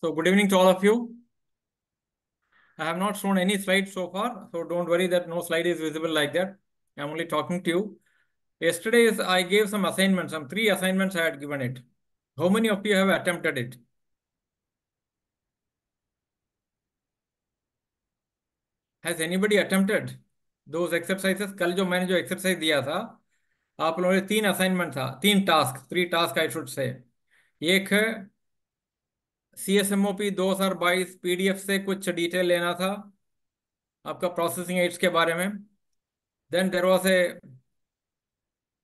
So good evening to all of you. I have not shown any slides so far, so don't worry that no slide is visible like that. I'm only talking to you. Yesterday I gave some assignments, some 3 assignments I had given it. How many of you have attempted it? Has anybody attempted those exercises? कल जो मैंने जो exercise दिया था, आप लोगों ने 3 assignment था, 3 task, 3 task I should say. एक है CSMOP 2022 PDF से कुछ डिटेल लेना था आपका प्रोसेसिंग एड्स के बारे में. Then there was a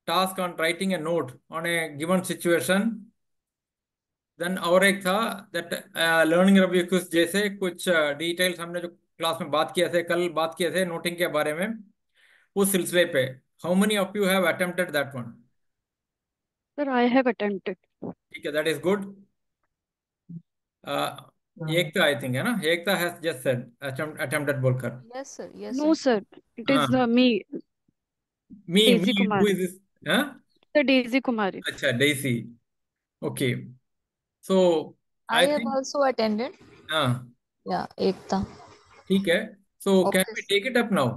task on writing a note on a given situation. Then और एक था दैट लर्निंग रिव्यू कुछ जैसे कुछ डिटेल्स हमने जो क्लास में बात किए थे, कल बात किए थे नोटिंग के बारे में, उस सिलसिले पे. How many of you have attempted that one? Sir, I have attempted. ठीक है, that is good. Ekta I think है ना, एकता हैज जस्ट सेड अटेम्प्टेड बोलकर. Yes, sir. Yes, No, sir. sir. It is हाँ, me, me Daisy who Kumari. Is this? हाँ, Sir, Daisy Kumari. अच्छा, Daisy. Okay, so I I have think. also attended. हाँ, Yeah, Ekta. ठीक है. So can we Office. Take it up now?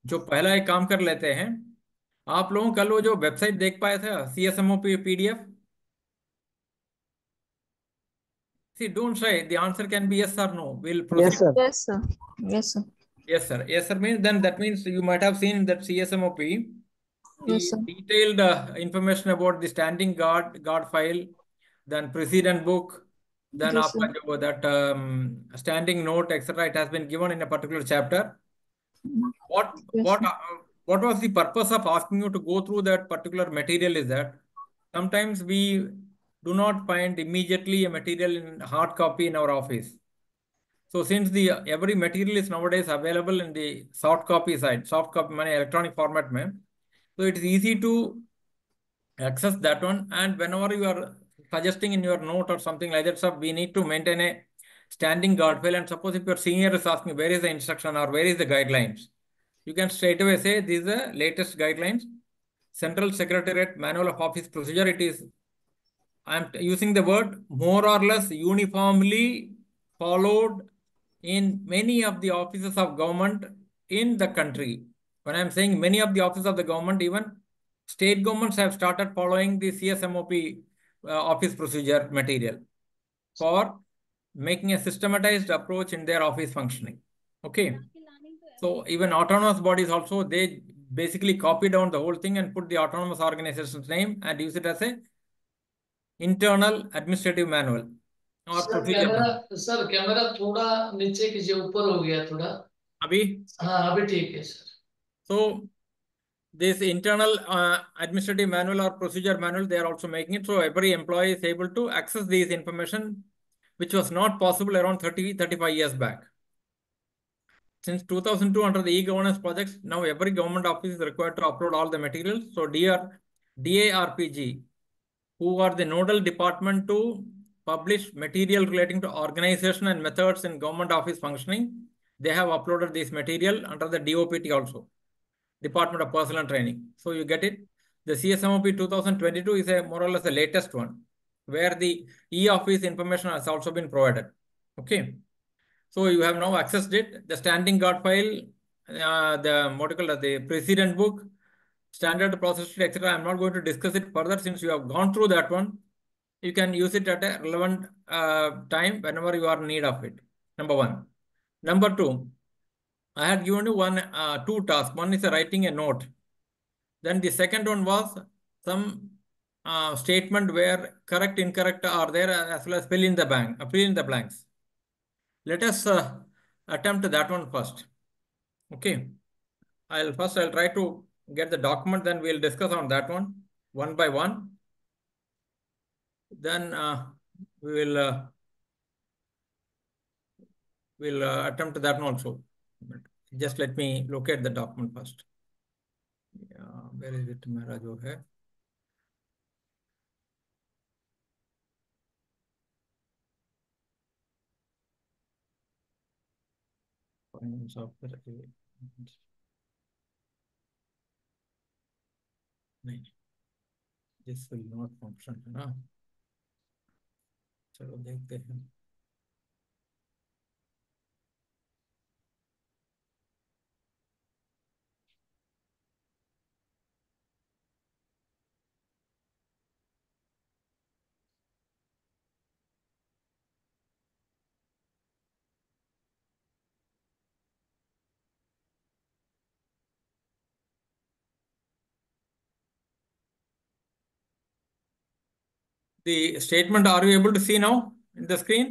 जो पहला एक काम कर लेते हैं. आप लोगों कल वो जो वेबसाइट देख पाए थे, CSMO PDF. See don't say the answer can be yes or no. We'll Yes, proceed. sir. Yes, sir. Yes, sir. Yes sir, yes sir means then that means you might have seen that CSMOP the Yes, sir. detailed information about the standing guard file, then precedent book, then Yes, sir. आपका जो that standing note etc. it has been given in a particular chapter. What Yes, what sir. uh, what was the purpose of asking you to go through that particular material is that sometimes we do not find immediately a material in hard copy in our office. So since the every material is nowadays available in the soft copy side, soft copy meaning electronic format mein, so it is easy to access that one. And whenever you are suggesting in your note or something like that, so we need to maintain a standing guard file. And suppose if your senior is asking where is the instruction or where is the guidelines, you can straight away say these are the latest guidelines, Central Secretariat Manual of Office Procedure. It is, I am using the word more or less uniformly followed in many of the offices of government in the country. When I am saying many of the offices of the government, even state governments have started following the CSMOP office procedure material for making a systematized approach in their office functioning. Okay. So even autonomous bodies also, they basically copy down the whole thing and put the autonomous organization's name and use it as a internal administrative manual or sir procedure camera manual. Sir camera थोड़ा नीचे कीजिए, ऊपर हो गया थोड़ा. अभी हाँ, अभी ठीक है sir. so this internal administrative manual or procedure manual, they are also making it so every employee is able to access these information, which was not possible around 35 years back. Since 2002, under the e-governance projects, now every government office is required to upload all the materials. So DARPG, who are the nodal department to publish material relating to organization and methods in government office functioning, they have uploaded this material under the DOPT also, Department of Personnel Training. So you get it. The CSMOP 2022 is a more or less the latest one, where the e-office information has also been provided. Okay. So you have now accessed it. The standing guard file, the what you call it, the precedent book, standard process sheet, etc. I'm not going to discuss it further since you have gone through that one. You can use it at a relevant time whenever you are in need of it. Number one. Number two, I had given you two tasks. One is writing a note. Then the second one was some statement where correct, incorrect are there as well as fill in the blanks. Let us attempt that one first. Okay. I'll try to get the document, then we'll discuss on that one by one. Then we will attempt that one also. But just let me locate the document first. Yeah, where is it? मेरा जो है software नहीं, this will not function है ना. चलो देखते हैं. the statement. Are you able to see now in the screen?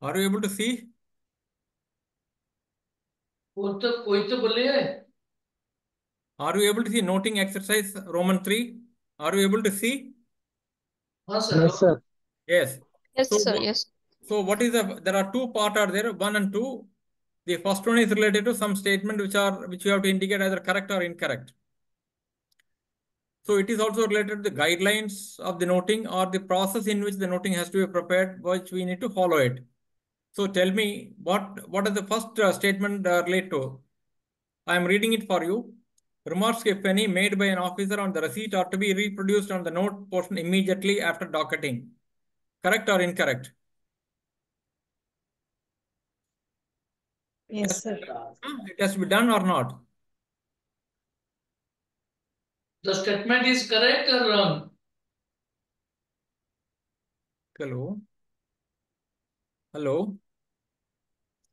Are you able to see? वो तो कोई तो बोले Are you able to see noting exercise Roman 3? Are you able to see? हाँ sir Yes, sir. Yes. Yes, So, sir. Yes. so what is there are two parts are there, 1 and 2. The first one is related to some statement which you have to indicate either correct or incorrect. So it is also related to the guidelines of the noting or the process in which the noting has to be prepared, which we need to follow it. So tell me what is the first statement relate to? I am reading it for you. Remarks, if any, made by an officer on the receipt are to be reproduced on the note portion immediately after docketing. Correct or incorrect? Yes, sir. It has to be done or not? The statement is correct or wrong? Hello? Hello?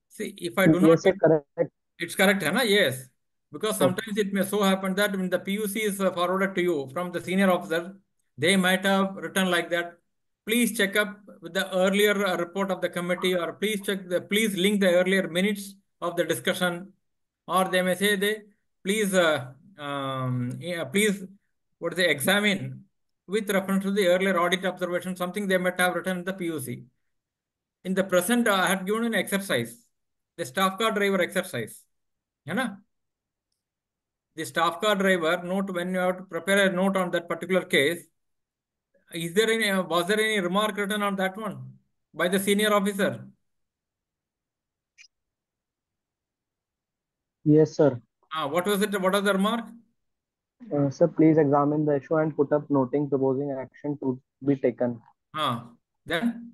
See, if I do not Yes, sir. get Correct. it's correct, hai na? Yes. Because Sir. sometimes it may so happen that when the PUC is forwarded to you from the senior officer, they might have written like that. Please check up with the earlier report of the committee, or please link the earlier minutes of the discussion, or they may say please please examine with reference to the earlier audit observation, something they might have written in the PUC. In the present, I had given an exercise, the staff car driver exercise. है ना? The staff car driver note, when you have to prepare a note on that particular case, was there any remark written on that one by the senior officer? Yes, sir. What was it? What was the remark? Sir, please examine the issue and put up noting proposing action to be taken. Then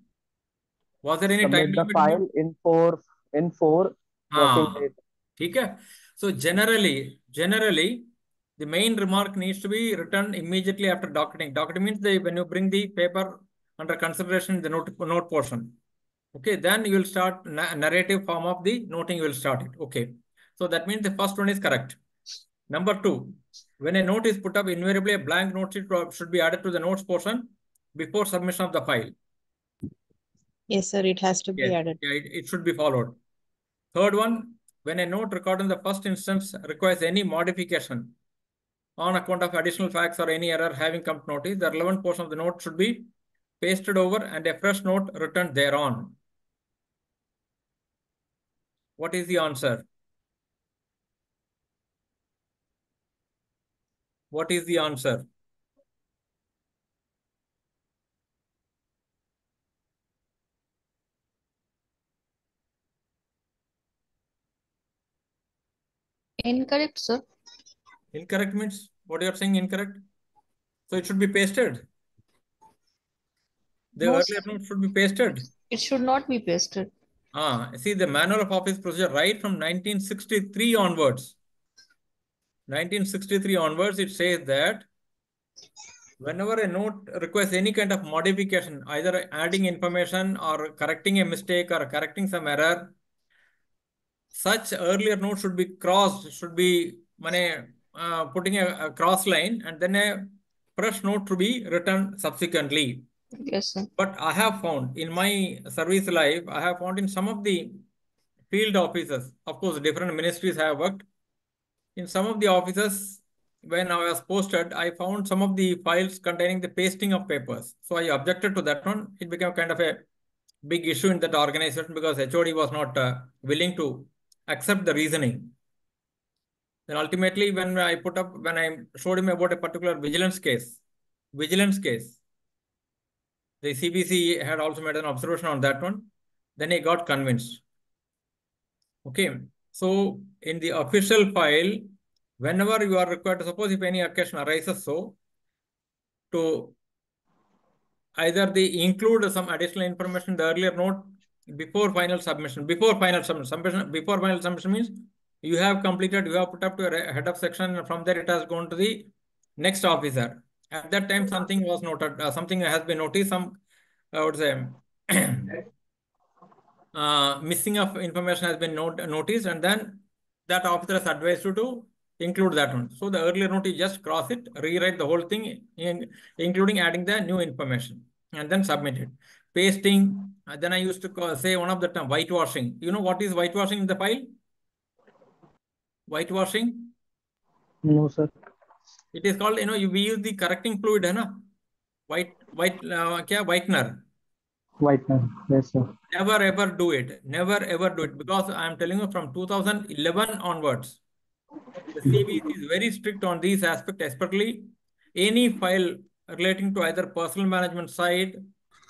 was there any time Submit the limit? file in four working days. ठीक है. So generally, the main remark needs to be written immediately after docketing. Docketing means when you bring the paper under consideration in the note portion. Okay, then you will start narrative form of the noting. You will start it. Okay, so that means the first one is correct. Number 2, when a note is put up, invariably a blank note sheet should be added to the notes portion before submission of the file. Yes, sir. It has to be added. Yeah, it should be followed. Third one, when a note recorded in the first instance requires any modification on account of additional facts or any error having come to notice, the relevant portion of the note should be pasted over and a fresh note written thereon. What is the answer? What is the answer? Incorrect, sir. Incorrect means what you are saying incorrect? So it should be pasted. The No, earlier note should be pasted. it should not be pasted. See the manual of office procedure right from 1963 onwards. 1963 onwards, it says that whenever a note requires any kind of modification, either adding information or correcting a mistake or correcting some error, such earlier note should be crossed, putting a cross line, and then a fresh note to be written subsequently. Yes, sir. But I have found in my service life, I have found in some of the field offices, of course, different ministries have worked. In some of the offices, when I was posted, I found some of the files containing the pasting of papers. So I objected to that one. It became kind of a big issue in that organization because HOD was not willing to accept the reasoning. Then ultimately, when I showed him about a particular vigilance case, the CBC had also made an observation on that one. Then he got convinced. Okay. So in the official file, whenever you are required to, suppose if any occasion arises, so to either they include some additional information in the earlier note before final submission. Before final submission means you have completed, you have put up to a head of section, and from there it has gone to the next officer. At that time, something was noted, something has been noticed, I would say, missing of information has been noticed, and then that officer is advised to include that one. So the earlier note, you just cross it, rewrite the whole thing, including adding the new information, and then submit it. Pasting, then I used to say one of the term, whitewashing. You know what is whitewashing in the file? Whitewashing? No, sir. It is called, we use the correcting fluid, है ना? Whitener. Whitener. Yes, sir. Never ever do it. Never ever do it, because I am telling you from 2011 onwards, the CBC is very strict on these aspects, especially any file relating to either personal management side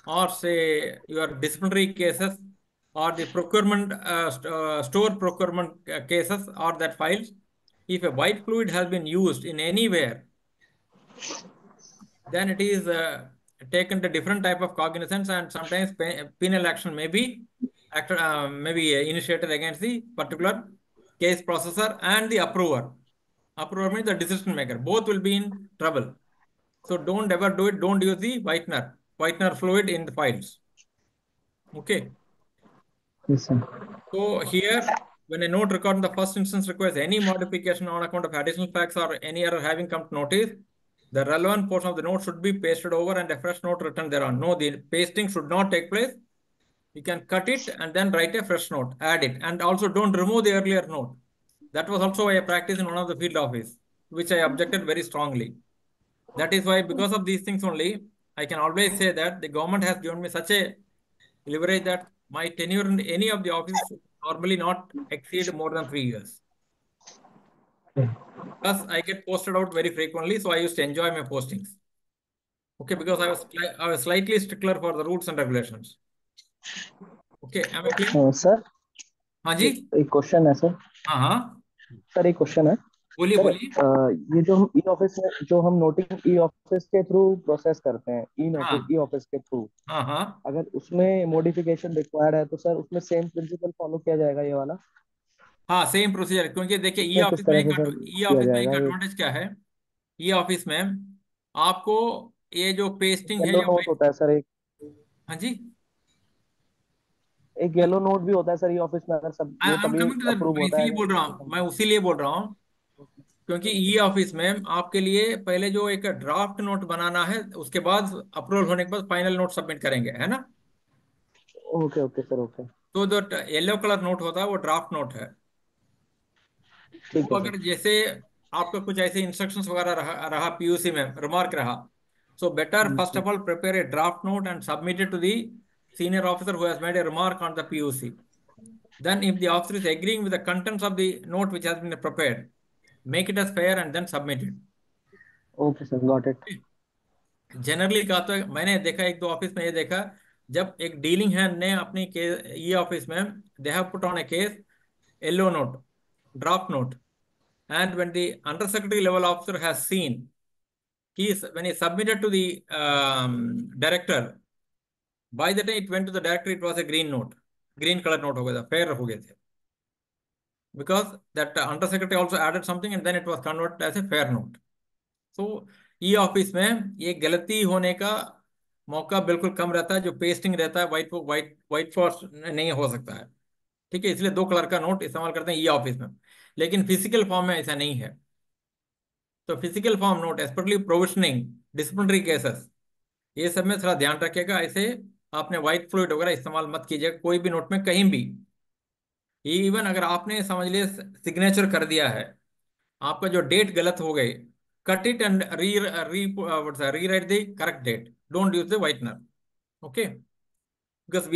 or say your disciplinary cases or the procurement, store procurement cases or that files. If a white fluid has been used in anywhere, then it is taken to different type of cognizance, and sometimes penal action may be initiated against the particular case processor and the approver. Approver means the decision maker. Both will be in trouble. So don't ever do it. Don't use the whitener fluid in the files. Okay. Yes, sir. So here, when a note record in the first instance requires any modification on account of additional facts or any error having come to notice, the relevant portion of the note should be pasted over and a fresh note written thereon. No, the pasting should not take place. You can cut it and then write a fresh note, add it. And also don't remove the earlier note. That was also a practice in one of the field office, which I objected very strongly. That is why, because of these things only, I can always say that the government has given me such a leverage that my tenure in any of the office should normally not exceed more than 3 years. Plus, I get posted out very frequently, so I used to enjoy my postings. Okay, because I was slightly stickler for the rules and regulations. Okay, am I clear? Sir, हाँ जी, एक question है sir. हाँ sir एक question है. बोलिए sir, बोलिए. ये जो हम ई ऑफिस में जो हम नोटिंग ई ऑफिस के थ्रू प्रोसेस करते हैं, ई ऑफिस के थ्रू, हाँ अगर उसमें मॉडिफिकेशन रिक्वायर्ड है तो सर उसमें सेम प्रिंसिपल फॉलो किया जाएगा ये वाला? हाँ, सेम प्रोसीजर. क्योंकि देखिए, ई किस ऑफिस में तरह एक से सर किया जाएगा? एडवांटेज क्या है? ई ऑफिस में आपको ये जो पेस्टिंग है येलो या नोट होता है सर एक. हाँ जी, एक येलो नोट भी होता है सर ई ऑफिस में, अगर सब आई वो एम तभी कमिंग टू दैट. अप्रूव मैं होता है. इसीलिए बोल रहा हूँ, क्योंकि ई ऑफिस में आपके लिए पहले जो एक ड्राफ्ट नोट बनाना है, उसके बाद अप्रूवल होने के बाद फाइनल नोट सबमिट करेंगे, है ना? Okay okay sir, okay. तो जो येलो कलर नोट होता है वो ड्राफ्ट नोट है. ठीक वो है अगर सर. जैसे आपका कुछ ऐसे इंस्ट्रक्शंस वगैरह रहा पीयूसी में रिमार्क रहा, so better first of all prepare a draft note and submit it to the senior officer who has made a remark on the PUC. Then if the officer is agreeing with the contents of the note which has been prepared, make it as fair and then submit it. Okay sir, got it. Generally कहा तो मैंने देखा, एक दो office में ये देखा, जब एक डीलिंग हैंड ने अपनी ये ऑफिस में they have put on A case yellow note, draft note, and when the undersecretary level officer has seen, when he submitted to the director, by the time it went to the director, it was a green note, green color note हो गया था, fair हो गए थे, because that undersecretary also added something and then it was converted as a fair note. So e office में ये गलती होने का मौका बिल्कुल कम रहता है. जो पेस्टिंग रहता है व्हाइट फॉर्स नहीं हो सकता है. ठीक है, इसलिए 2 कलर का नोट इस्तेमाल करते हैं ई ऑफिस में, लेकिन फिजिकल फॉर्म में ऐसा नहीं है. तो physical form note, specially provisioning, disciplinary cases, ये सब में थोड़ा ध्यान रखिएगा. ऐसे आपने व्हाइट फ्लूइड वगैरह इस्तेमाल मत कीजिएगा कोई भी नोट में कहीं भी. इवन अगर आपने समझ लिए सिग्नेचर कर दिया है, आपका जो डेट गलत हो गई, cut it and rewrite the correct date. Don't use the whitener. Okay, because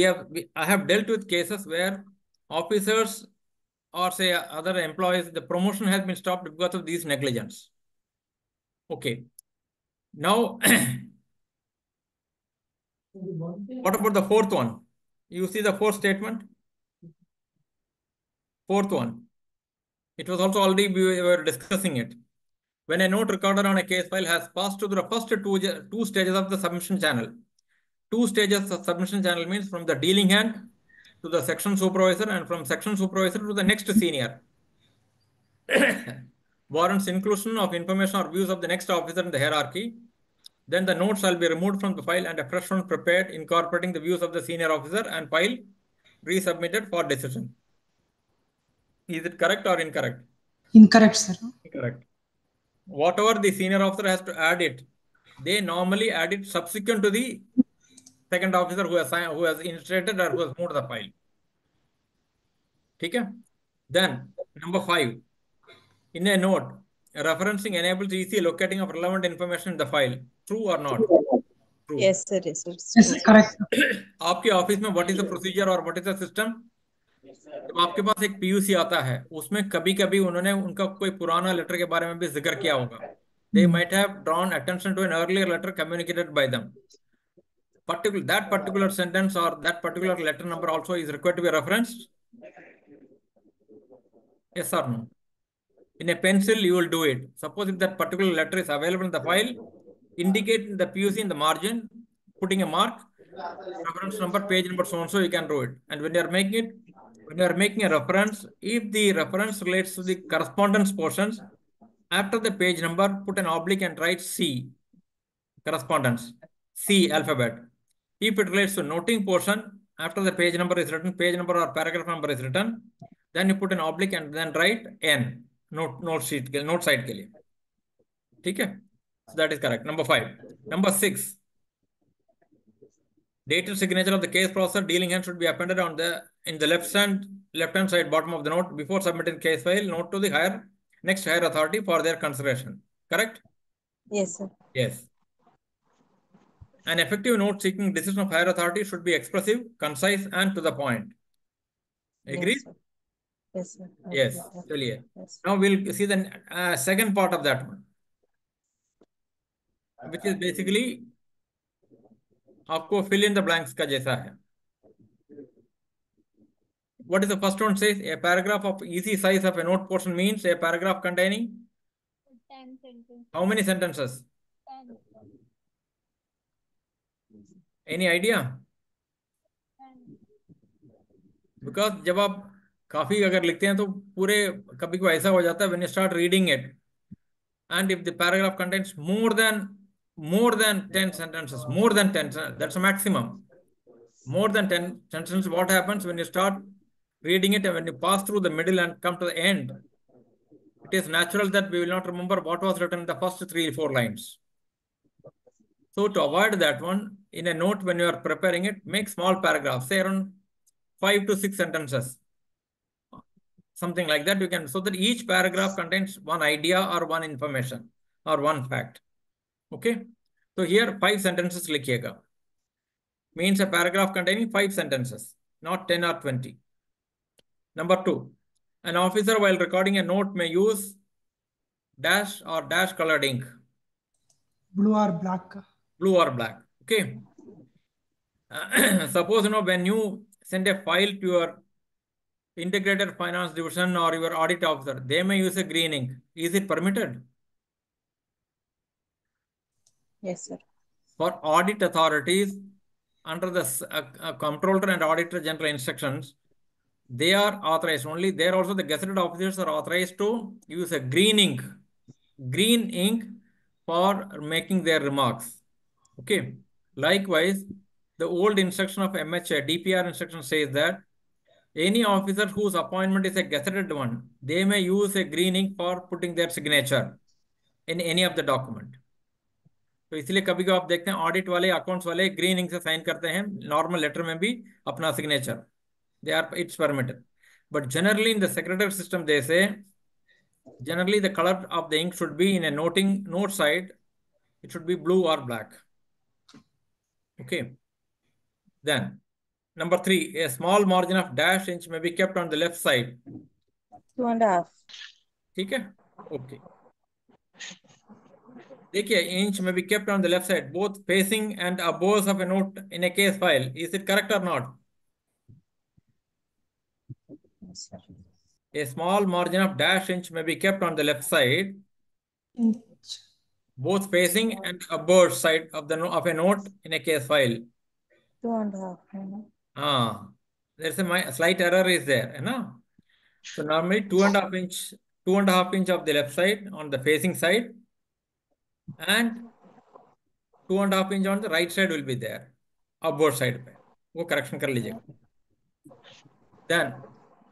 I have dealt with cases where officers or say other employees, the promotion has been stopped because of these negligence. Okay, now what about the fourth one? You see the fourth statement? Fourth one. It was also already, we were discussing it. When a note recorder on a case file has passed through the first two stages of the submission channel. 2 stages of submission channel means from the dealing hand to the section supervisor and from section supervisor to the next senior. Warrants inclusion of information or views of the next officer in the hierarchy. Then the note shall be removed from the file and a fresh one prepared incorporating the views of the senior officer and file resubmitted for decision. Is it correct or incorrect? Incorrect, sir. Correct. Whatever the senior officer has to add it, they normally add it subsequent to the second officer who has initiated or who has moved the file. ठीक है? Then number 5, in a note, referencing enables easy locating of relevant information in the file. True or not? True. Yes, sir. Yes, sir. It's Yes, true. correct. आपके office में what is the procedure और what is the system? जब आपके पास एक PUC आता है, उसमें कभी कभी उन्होंने उनका कोई पुराना लेटर के बारे में भी जिक्र किया होगा. They might have drawn attention to an earlier letter communicated by them. That particular sentence or that particular letter number also is required to be referenced. Yes or no? In a pencil, you will do it. Suppose if that particular letter is available in the file, indicate the PUC in the margin, putting a mark, reference number, page number, so and so, you can do it. And when you are making a reference, if the reference relates to the correspondence portions, after the page number, put an oblique and write C, correspondence, C alphabet. If it relates to noting portion, after the page number is written, page number or paragraph number is written, then you put an oblique and then write N, note side के लिए. ठीक है? So that is correct. Number 5. Number 6. Dated signature of the case processor dealing hand should be appended in the left hand side bottom of the note before submitting case file note to the next higher authority for their consideration. Correct? Yes, sir. Yes. An effective note seeking decision of higher authority should be expressive, concise, and to the point. Agreed? Yes, sir. Yes. Yes. Yes. Now we'll see the second part of that one, which is basically आपको fill in the blanks का जैसा है. What is the first one says? A paragraph of easy size of a note portion means a paragraph containing 10 sentences. how many sentences? 10. Any idea? 10. Because जब आप काफी अगर लिखते हैं तो पूरे कभी को ऐसा हो जाता है when you start reading it and if the paragraph contains more than 10 sentences, that's a maximum. More than 10 sentences, what happens when you start reading it and when you pass through the middle and come to the end, it is natural that we will not remember what was written in the first 3-4 lines. So to avoid that one, in a note when you are preparing it, make small paragraphs, say around 5 to 6 sentences. Something like that you can, so that each paragraph contains one idea or one information or one fact. Okay. So here 5 sentences लिखिएगा. Means a paragraph containing 5 sentences, not 10 or 20. Number 2, an officer while recording a note may use dash or dash colored ink. Blue or black. Blue or black. Okay. Suppose, when you send a file to your integrated finance division or your audit officer, they may use a green ink. Is it permitted? Yes, sir. For audit authorities, under the Comptroller and Auditor General instructions, they are authorized only. There also the gazetted officers are authorized to use a green ink for making their remarks. Okay. Likewise, the old instruction of MHA, DPR instruction says that any officer whose appointment is a gazetted one, they may use a green ink for putting their signature in any of the document. तो इसलिए कभी कभी आप देखते हैं audit वाले accounts वाले green ink से साइन करते हैं, नॉर्मल लेटर में भी अपना signature, it's permitted. But generally in the secretary system they say generally the color of the ink should be in a note side, it should be blue or black. Okay. Then number 3, a small margin of dash inch may be kept on the left side. 2.5. ठीक है. Okay. देखिए, inch may be kept on the left side, both facing and above of a note in a case file. Is it correct or not? Yes, sir. A small margin of dash inch may be kept on the left side, both facing and above side of a note in a case file. 2.5. There's a slight error is there, no? So normally 2.5 inch of the left side on the facing side, and 2.5 inch on the right side will be there, above side पे. वो correction कर लीजिएगा. Then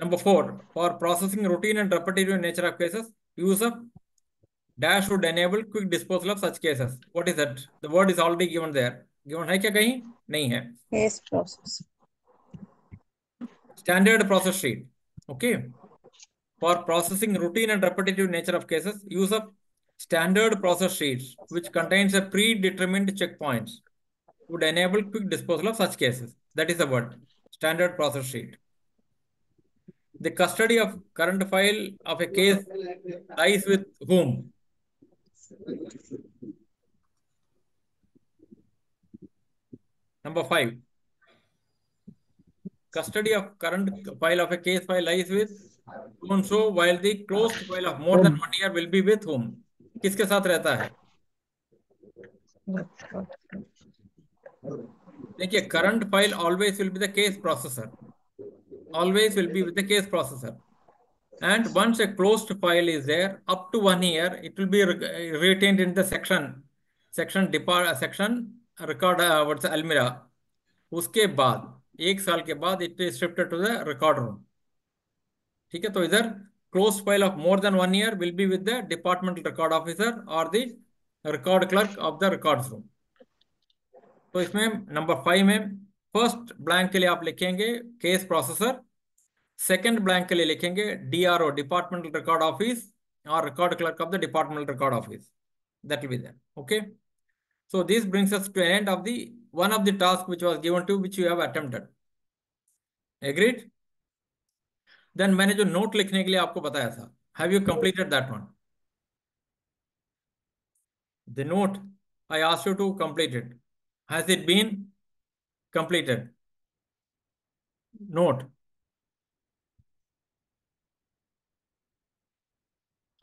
Number 4, for processing routine and repetitive nature of cases, use of dash would enable quick disposal of such cases. What is that? The word is already given there. Given है क्या कहीं? नहीं है. Case process. Standard process sheet. Okay. For processing routine and repetitive nature of cases, use of standard process sheets, which contains a predetermined checkpoints, would enable quick disposal of such cases. That is the word. Standard process sheet. The custody of current file of a case lies with whom? Number 5. Custody of current file of a case file lies with so while the closed file of more than 1 year will be with whom? किसके साथ रहता है? देखिए, current file always will be the case processor. Always will be with the case processor. And once a closed file is there, up to 1 year, it will be retained in the section record what's Almira. उसके बाद 1 साल के बाद it is shifted to the record room. ठीक है, तो इधर closed file of more than 1 year will be with the departmental record officer or the record clerk of the records room. तो इसमें नंबर 5 में फर्स्ट ब्लैंक के लिए आप लिखेंगे केस प्रोसेसर, सेकंड ब्लैंक के लिए लिखेंगे DRO डिपार्टमेंटल रिकॉर्ड ऑफिस और record clerk of the departmental record office. That will be there. Okay. So this brings us to an end of the one of the task which was given to which you have attempted. Agreed? Then मैंने जो note लिखने के लिए आपको बताया था, have you completed that one? The note I asked you to complete it. Has it been completed? Note.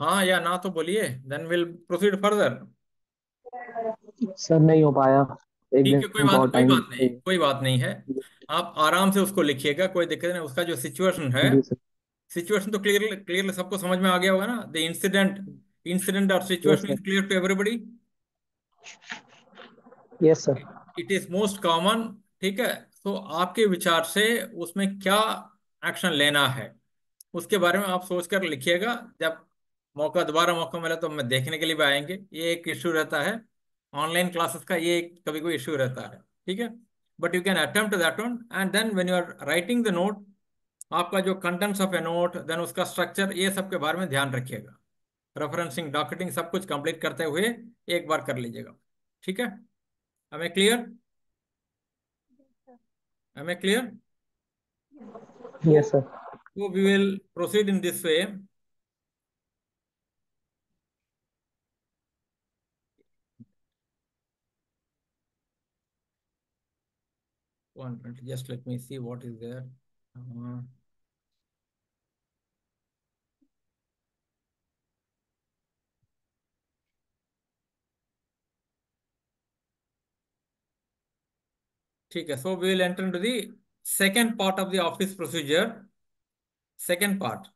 हाँ या ना तो बोलिए, then we'll proceed further. Sir नहीं हो पाया, एक ठीक है, दिन का और कोई टाइम बात नहीं, कोई बात नहीं है. आप आराम से उसको लिखिएगा, कोई दिक्कत नहीं. उसका जो सिचुएशन है, जी सर. सिचुएशन तो क्लियरली सबको समझ में आ गया होगा ना. द इंसिडेंट और situation is clear to everybody. Yes sir. It is most common. ठीक है, तो आपके विचार से उसमें क्या एक्शन लेना है उसके बारे में आप सोचकर लिखिएगा. जब दोबारा मौका मिला तो मैं देखने के लिए भी आएंगे. ये एक इश्यू रहता है ऑनलाइन क्लासेस का, ये कभी कोई इश्यू रहता है. ठीक है, but you can attempt that one. And then when you are writing the note, आपका जो contents of a note, then उसका स्ट्रक्चर, ये सब के बारे में ध्यान रखिएगा. रेफरेंसिंग, डॉकेटिंग सब कुछ कंप्लीट करते हुए एक बार कर लीजिएगा. ठीक है, हमें क्लियर? हमें clear? Yes sir. So we will proceed in this way. One minute, just let me see what is there. ठीक है, so we will enter into the second part of the office procedure. Second part.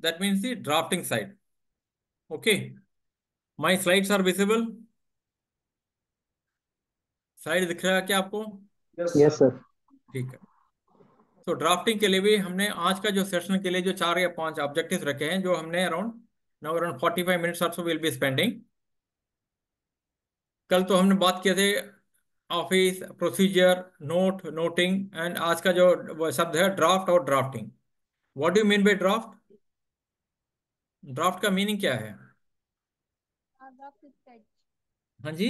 That means the drafting side. Okay. My slides are visible. Slide दिख रहा है क्या आपको? Yes sir. ठीक है. तो ड्राफ्टिंग के लिए भी हमने आज का जो सेशन के लिए जो 4 या 5 ऑब्जेक्टिव्स रखे हैं, जो हमने around 45 minutes also will be spending. कल तो हमने बात किए थे ऑफिस प्रोसीजर, नोटिंग, एंड आज का जो शब्द है ड्राफ्ट और drafting. What do mean by draft? Draft का मीनिंग क्या है? हाँ जी,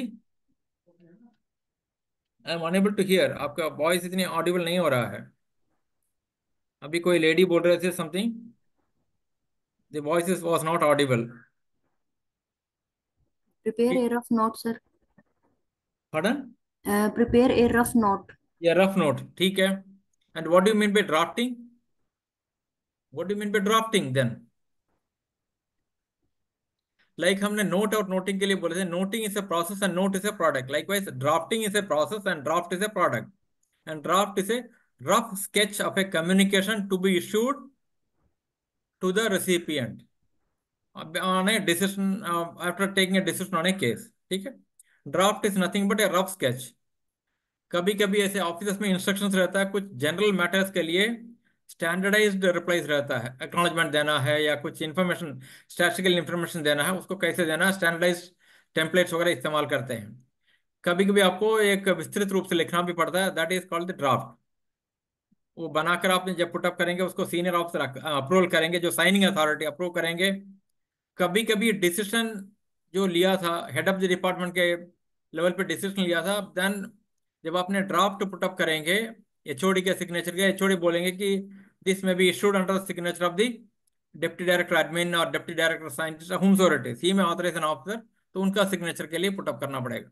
I am unable to hear. आपका वॉइस इतनी ऑडिबल नहीं हो रहा है. अभी कोई लेडी बोल रहे थे something. The voice was not Audible. Prepare a rough note, sir. Pardon? Prepare a rough note. Yeah, rough note. ठीक है. And what do you mean by drafting? What do you mean by drafting then? Like हमने note और noting के लिए बोले थे, noting is a process and note is a product. Likewise drafting is a process and draft is a product. And draft is a rough sketch of a communication to be issued to the recipient on a decision after taking a decision on a case. ठीक है. Draft is nothing but A rough sketch. कभी कभी ऐसे office में instructions रहता है, कुछ general matters के लिए स्टैंडर्डाइज्ड रिप्लाईज रहता है, एक्नॉलेजमेंट देना है या कुछ इन्फॉर्मेशन, स्टैटिस्टिकल इन्फॉर्मेशन देना है, उसको कैसे देना है, स्टैंडर्डाइज्ड टेम्पलेट्स वगैरह इस्तेमाल करते हैं. कभी कभी आपको एक विस्तृत रूप से लिखना भी पड़ता है, that is called the draft. वो बनाकर आपने जब पुटअप करेंगे उसको सीनियर ऑफिसर अप्रूवल करेंगे, जो साइनिंग अथॉरिटी अप्रूव करेंगे. कभी कभी डिसीजन जो लिया था हेड ऑफ द डिपार्टमेंट के लेवल पे डिसीजन लिया था, देन जब आपने ड्राफ्ट पुटअप करेंगे एचओडी के सिग्नेचर के, एचओडी बोलेंगे कि दिस में be issued under the signature of the deputy director admin और deputy director scientist whom it ही में ऑथराइजेशन ऑफिसर, तो उनका सिग्नेचर के लिए पुटअप करना पड़ेगा.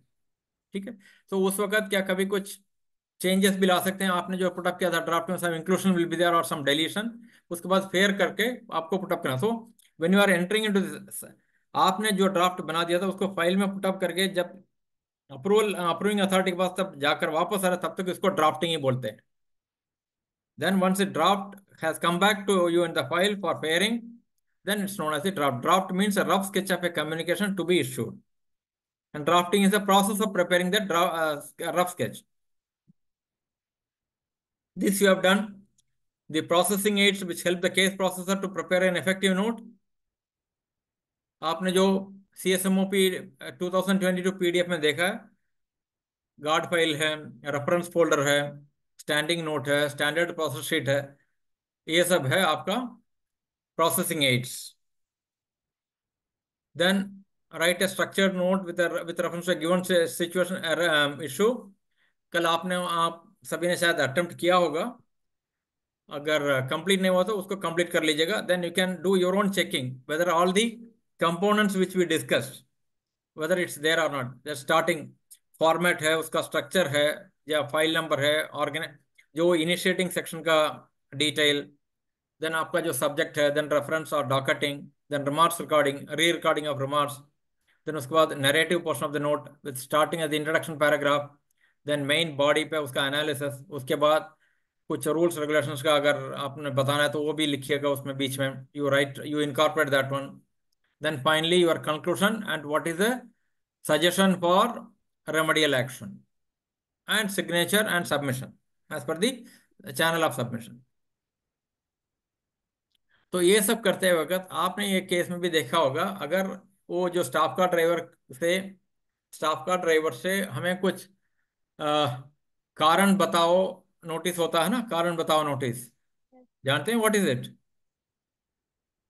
ठीक है. तो उस वक्त क्या कभी कुछ चेंजेस भी ला सकते हैं. आपने जो पुटअप किया था ड्राफ्ट में, सम इंक्लूजन विल बी देयर और सम डिलीशन, उसके बाद फेयर करके आपको पुटअप करना. So when you are entering into this, आपने जो ड्राफ्ट बना दिया था उसको फाइल में पुटअप करके जब अप्रूविंग अथॉरिटी के पास तब जाकर वापस आ रहा, तब तक इसको ड्राफ्टिंग ही बोलते हैं. Then once a draft has come back to you in the file for fairing, then it's known as a draft. Draft means a rough sketch of a communication to be issued. And drafting is the process of preparing the rough sketch. This you have done. The processing aids which help the case processor to prepare an effective note. आपने जो CSMOP 2022 PDF में देखा है, guard file है, reference folder है, standing note है, standard process sheet है, ये सब है आपका processing aids. Then write a structured note with reference to a given situation issue. कल आप सभी ने शायद अटेम्प्ट किया होगा, अगर कंप्लीट नहीं हुआ तो उसको कंप्लीट कर लीजिएगा. Then you can do your own checking whether all the components which we discussed whether it's there or not. Starting format है, उसका स्ट्रक्चर है या फाइल नंबर है, जो इनिशिएटिंग सेक्शन का डिटेल, देन आपका जो सब्जेक्ट है, देन रेफरेंस और docketing, then remarks recording, re recording of remarks, then उसके बाद narrative portion of the note with starting at the introduction paragraph, then main body पे उसका एनालिसिस, उसके बाद कुछ रूल्स रेगुलेशंस का अगर आपने बताना है तो वो भी लिखिएगा उसमें बीच में, you incorporate that one. Then finally your conclusion and what is the suggestion for remedial action and signature and submission as per the channel of submission. तो ये सब करते वक्त आपने ये केस में भी देखा होगा, अगर वो जो स्टाफ का ड्राइवर से हमें कुछ कारण बताओ नोटिस होता है ना, कारण बताओ नोटिस, जानते हैं what is it?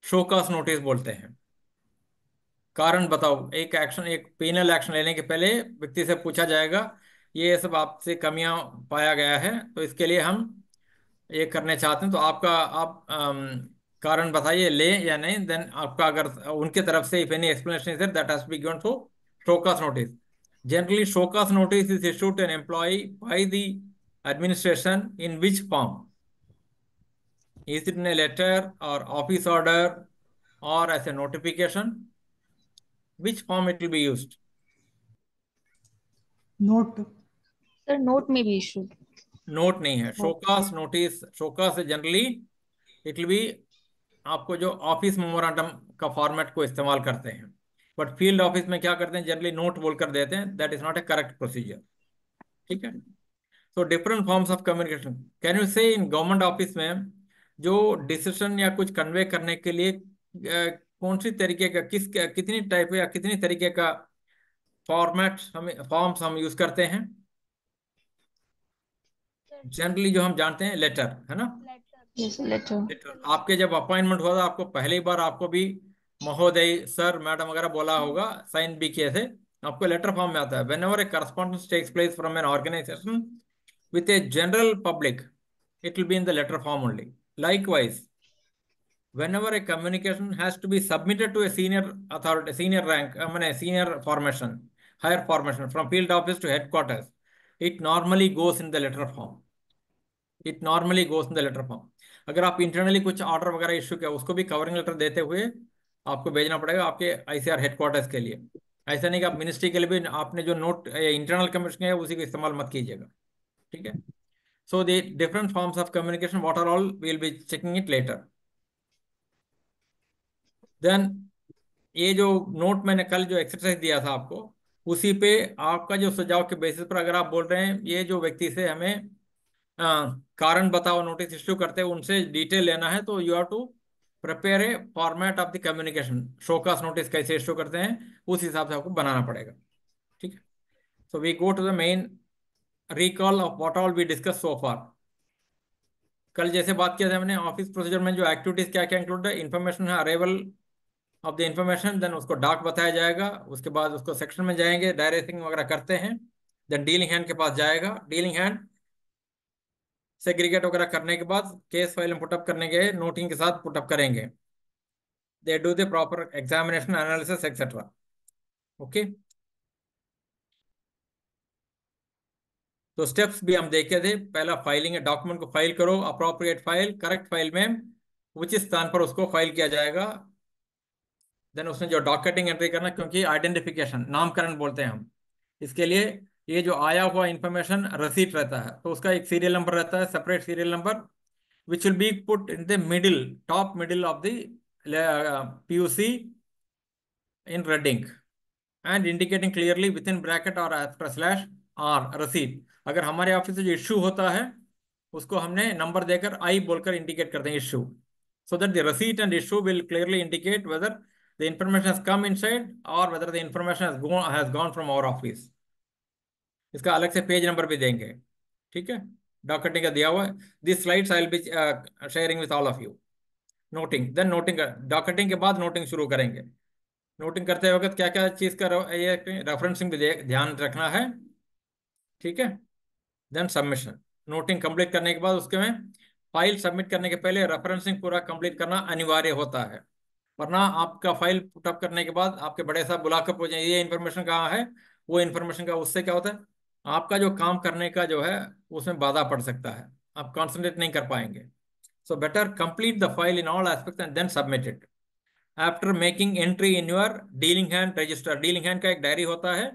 Show cause notice बोलते हैं. कारण बताओ, एक एक्शन, एक पेनल एक्शन लेने के पहले व्यक्ति से पूछा जाएगा ये सब आपसे कमियां पाया गया है, तो इसके लिए हम ये करने चाहते हैं, तो आप कारण बताइए, ले या नहीं. देन आपका अगर उनके तरफ से if any explanation is there that has to be given for show cause notice. Generally show cause notice is issued to an employ by the administration in which form? Is it in a letter or office order or as a notification? Which form it will be used? Note. Sir, note may be issued. Note नहीं है, show cause notice. Show cause generally it will B आपको जो office memorandum का format को इस्तेमाल करते हैं, but field office में क्या करते हैं, जनरली नोट बोलकर देते हैं. That is not A correct procedure. ठीक है. तो different forms of communication. Can you से इन गवर्नमेंट ऑफिस में जो डिसीजन या कुछ कन्वे करने के लिए कौन सी तरीके का, कितनी टाइप या कितनी तरीके का फॉर्म्स हम यूज करते हैं? जनरली जो हम जानते हैं लेटर, है ना? Yes, letter. लेटर. आपके जब अपॉइंटमेंट हुआ था, आपको पहली बार आपको भी महोदय, सर, मैडम वगैरह बोला होगा, साइन भी किए थे, आपको लेटर फॉर्म में आता है. Whenever a correspondence takes place from an organization with a general public, it will be in the letter form only. Likewise, whenever a communication has to be submitted to a senior authority, senior rank, senior formation, higher formation from field office to headquarters, it normally goes in the letter form. It normally goes in the letter form. अगर आप internally कुछ order वगैरह issue किया, उसको भी covering letter देते हुए आपको भेजना पड़ेगा आपके आईसीआर हेडक्वार्टर्स के लिए। ऐसा नहीं कि आप मिनिस्ट्री के लिए भी आपने जो नोट इंटरनल कम्युनिकेशन है उसी का इस्तेमाल मत कीजिएगा, ठीक है। So the different forms of communication what are all will be checking it letter. Then ये जो नोट मैंने कल जो एक्सरसाइज दिया था आपको, उसी पे आपका जो सुझाव के बेसिस पर अगर आप बोल रहे हैं ये जो व्यक्ति से हमें कारण बताओ नोटिस इश्यू करते हैं उनसे डिटेल लेना है, तो you have to prepare a format of the communication. Show cause notice कैसे इश्यू करते हैं उस हिसाब से आपको बनाना पड़ेगा, ठीक है। So we go to the main recall of what all we discuss so far. कल जैसे बात किया था हमने ऑफिस प्रोसीजर में जो एक्टिविटीज क्या क्या इंक्लूड है, इन्फॉर्मेशन है arrival of the information, then उसको डाक बताया जाएगा, उसके बाद उसको सेक्शन में जाएंगे डायरेक्टिंग वगैरह करते हैं, देन डीलिंग हैंड के पास जाएगा, डीलिंग हैंड सेग्रीगेट वगैरह करने के बाद केस फाइल में पुटअप करने के नोटिंग के साथ पुटअप करेंगे, they do the proper examination analysis etcetera, okay. तो स्टेप्स भी हम देखे थे, पहला फाइलिंग है, डॉक्यूमेंट को फाइल करो, अप्रोप्रिएट फाइल, करेक्ट फाइल में उचित स्थान पर उसको फाइल किया जाएगा। देन उसमें जो डॉकेटिंग एंट्री करना, क्योंकि आइडेंटिफिकेशन नामकरण बोलते हैं हम इसके लिए, ये जो आया हुआ इंफॉर्मेशन रसीद रहता है तो उसका एक सीरियल नंबर रहता है, separate serial number which will be put in the middle, top middle of the PUC in red ink and indicating clearly within bracket or after slash R receipt। अगर हमारे ऑफिस से जो issue होता है उसको हमने नंबर देकर आई बोलकर इंडिकेट करते हैं issue, so that the receipt and issue will clearly indicate whether the information has come inside or whether the information has gone from our office। इसका अलग से पेज नंबर भी देंगे, ठीक है। डॉकेटिंग का दिया हुआ है, this slides I will be sharing with all of you. Noting, then noting, docketing के बाद नोटिंग शुरू करेंगे। नोटिंग करते वक्त क्या क्या चीज का ये रेफरेंसिंग भी ध्यान रखना है, ठीक है। देन सबमिशन, नोटिंग कंप्लीट करने के बाद उसके में फाइल सबमिट करने के पहले रेफरेंसिंग पूरा कंप्लीट करना अनिवार्य होता है, वरना आपका फाइल पुटअप करने के बाद आपके बड़े साहब बुलाकर पूछें ये इन्फॉर्मेशन कहाँ है, वो इन्फॉर्मेशन का, उससे क्या होता है आपका जो काम करने का जो है उसमें बाधा पड़ सकता है, आप कॉन्सेंट्रेट नहीं कर पाएंगे। So better complete the file in all aspects and then submit it after making entry in your dealing hand register. Dealing hand का एक डायरी होता है,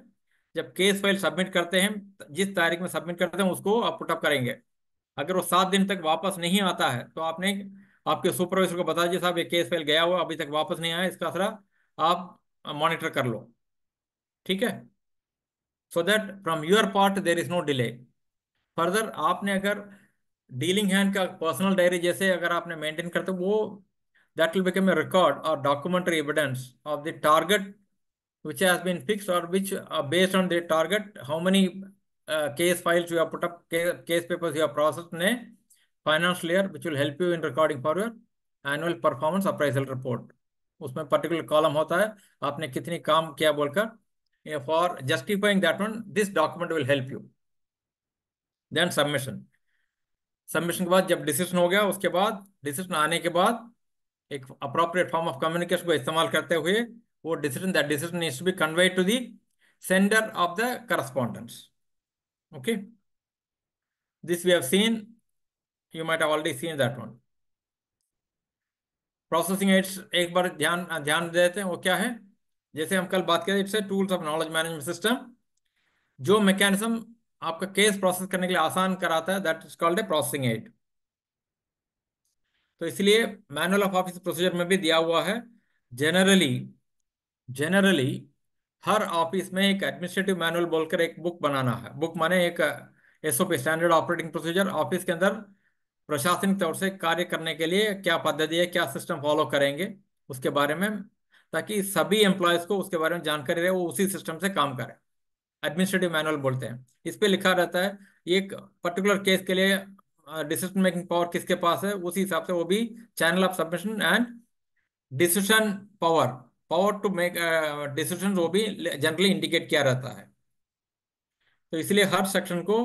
जब केस फाइल सबमिट करते हैं जिस तारीख में सबमिट करते हैं उसको आप पुटअप करेंगे। अगर वो 7 दिन तक वापस नहीं आता है तो आपने आपके सुपरवाइजर को बता दीजिए साहब ये केस फाइल गया हुआ अभी तक वापस नहीं आया, इसका असरा आप मॉनिटर कर लो, ठीक है। So that from your part there is no delay. Further आपने अगर डीलिंग हैंड का पर्सनल डायरी जैसे अगर आपने मेंटेन करते वो that will become a record और documentary evidence of the target which has been fixed or which based on the target how many case files you have put up, case papers you have processed in a financial year, which will help you in recording for your annual performance appraisal report। उसमें particular column होता है आपने कितनी काम किया बोलकर, for justifying that one this document will help you. Then submission, submission के बाद जब डिसीजन हो गया उसके बाद डिसीजन आने के बाद एक अप्रोप्रिएट फॉर्म ऑफ कम्युनिकेशन को इस्तेमाल करते हुए वो decision, that decision needs to be conveyed to the sender of the correspondence, okay. This we have seen, you might have already seen that one. Processing aids एक बार ध्यान ध्यान देते हैं वो क्या है, जैसे हम कल बात करें it's a tools of knowledge management system, जो मैकेनिज्म आपका केस प्रोसेस करने के लिए आसान कराता है that is called a processing aid. तो इसलिए मैनुअल ऑफ ऑफिस प्रोसीजर में भी दिया हुआ है, जनरली हर ऑफिस में एक एडमिनिस्ट्रेटिव मैनुअल बोलकर एक बुक बनाना है। बुक माने एक SOP, standard operating procedure, office के अंदर प्रशासनिक तौर से कार्य करने के लिए क्या पद्धति है, क्या सिस्टम फॉलो करेंगे उसके बारे में, ताकि सभी एम्प्लॉयज को उसके बारे में जानकारी रहे, वो उसी सिस्टम से काम करें। एडमिनिस्ट्रेटिव मैनुअल बोलते हैं। इस पे लिखा रहता है एक पर्टिकुलर केस के लिए डिसीजन मेकिंग पावर किसके पास है, उसी हिसाब से वो भी channel of submission and decision power to make decision वो भी जनरली इंडिकेट किया रहता है। तो इसलिए हर सेक्शन को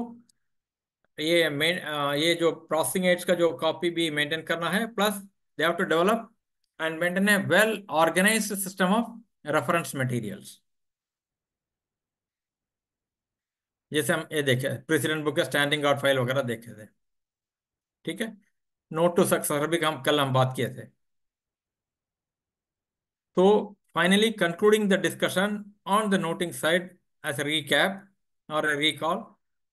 ये जो प्रोसेसिंग एड्स का जो कॉपी भी मेंटेन करना है, plus they have to develop and maintain a well organized system of reference materials. जैसे हम ये देखे प्रेसिडेंट बुक का स्टैंडिंग आउट फाइल वगैरह देखे थे, ठीक है। नोट टू सक्सेसर भी हम कल बात किए थे। So finally concluding the discussion on the noting side as a recap or a recall,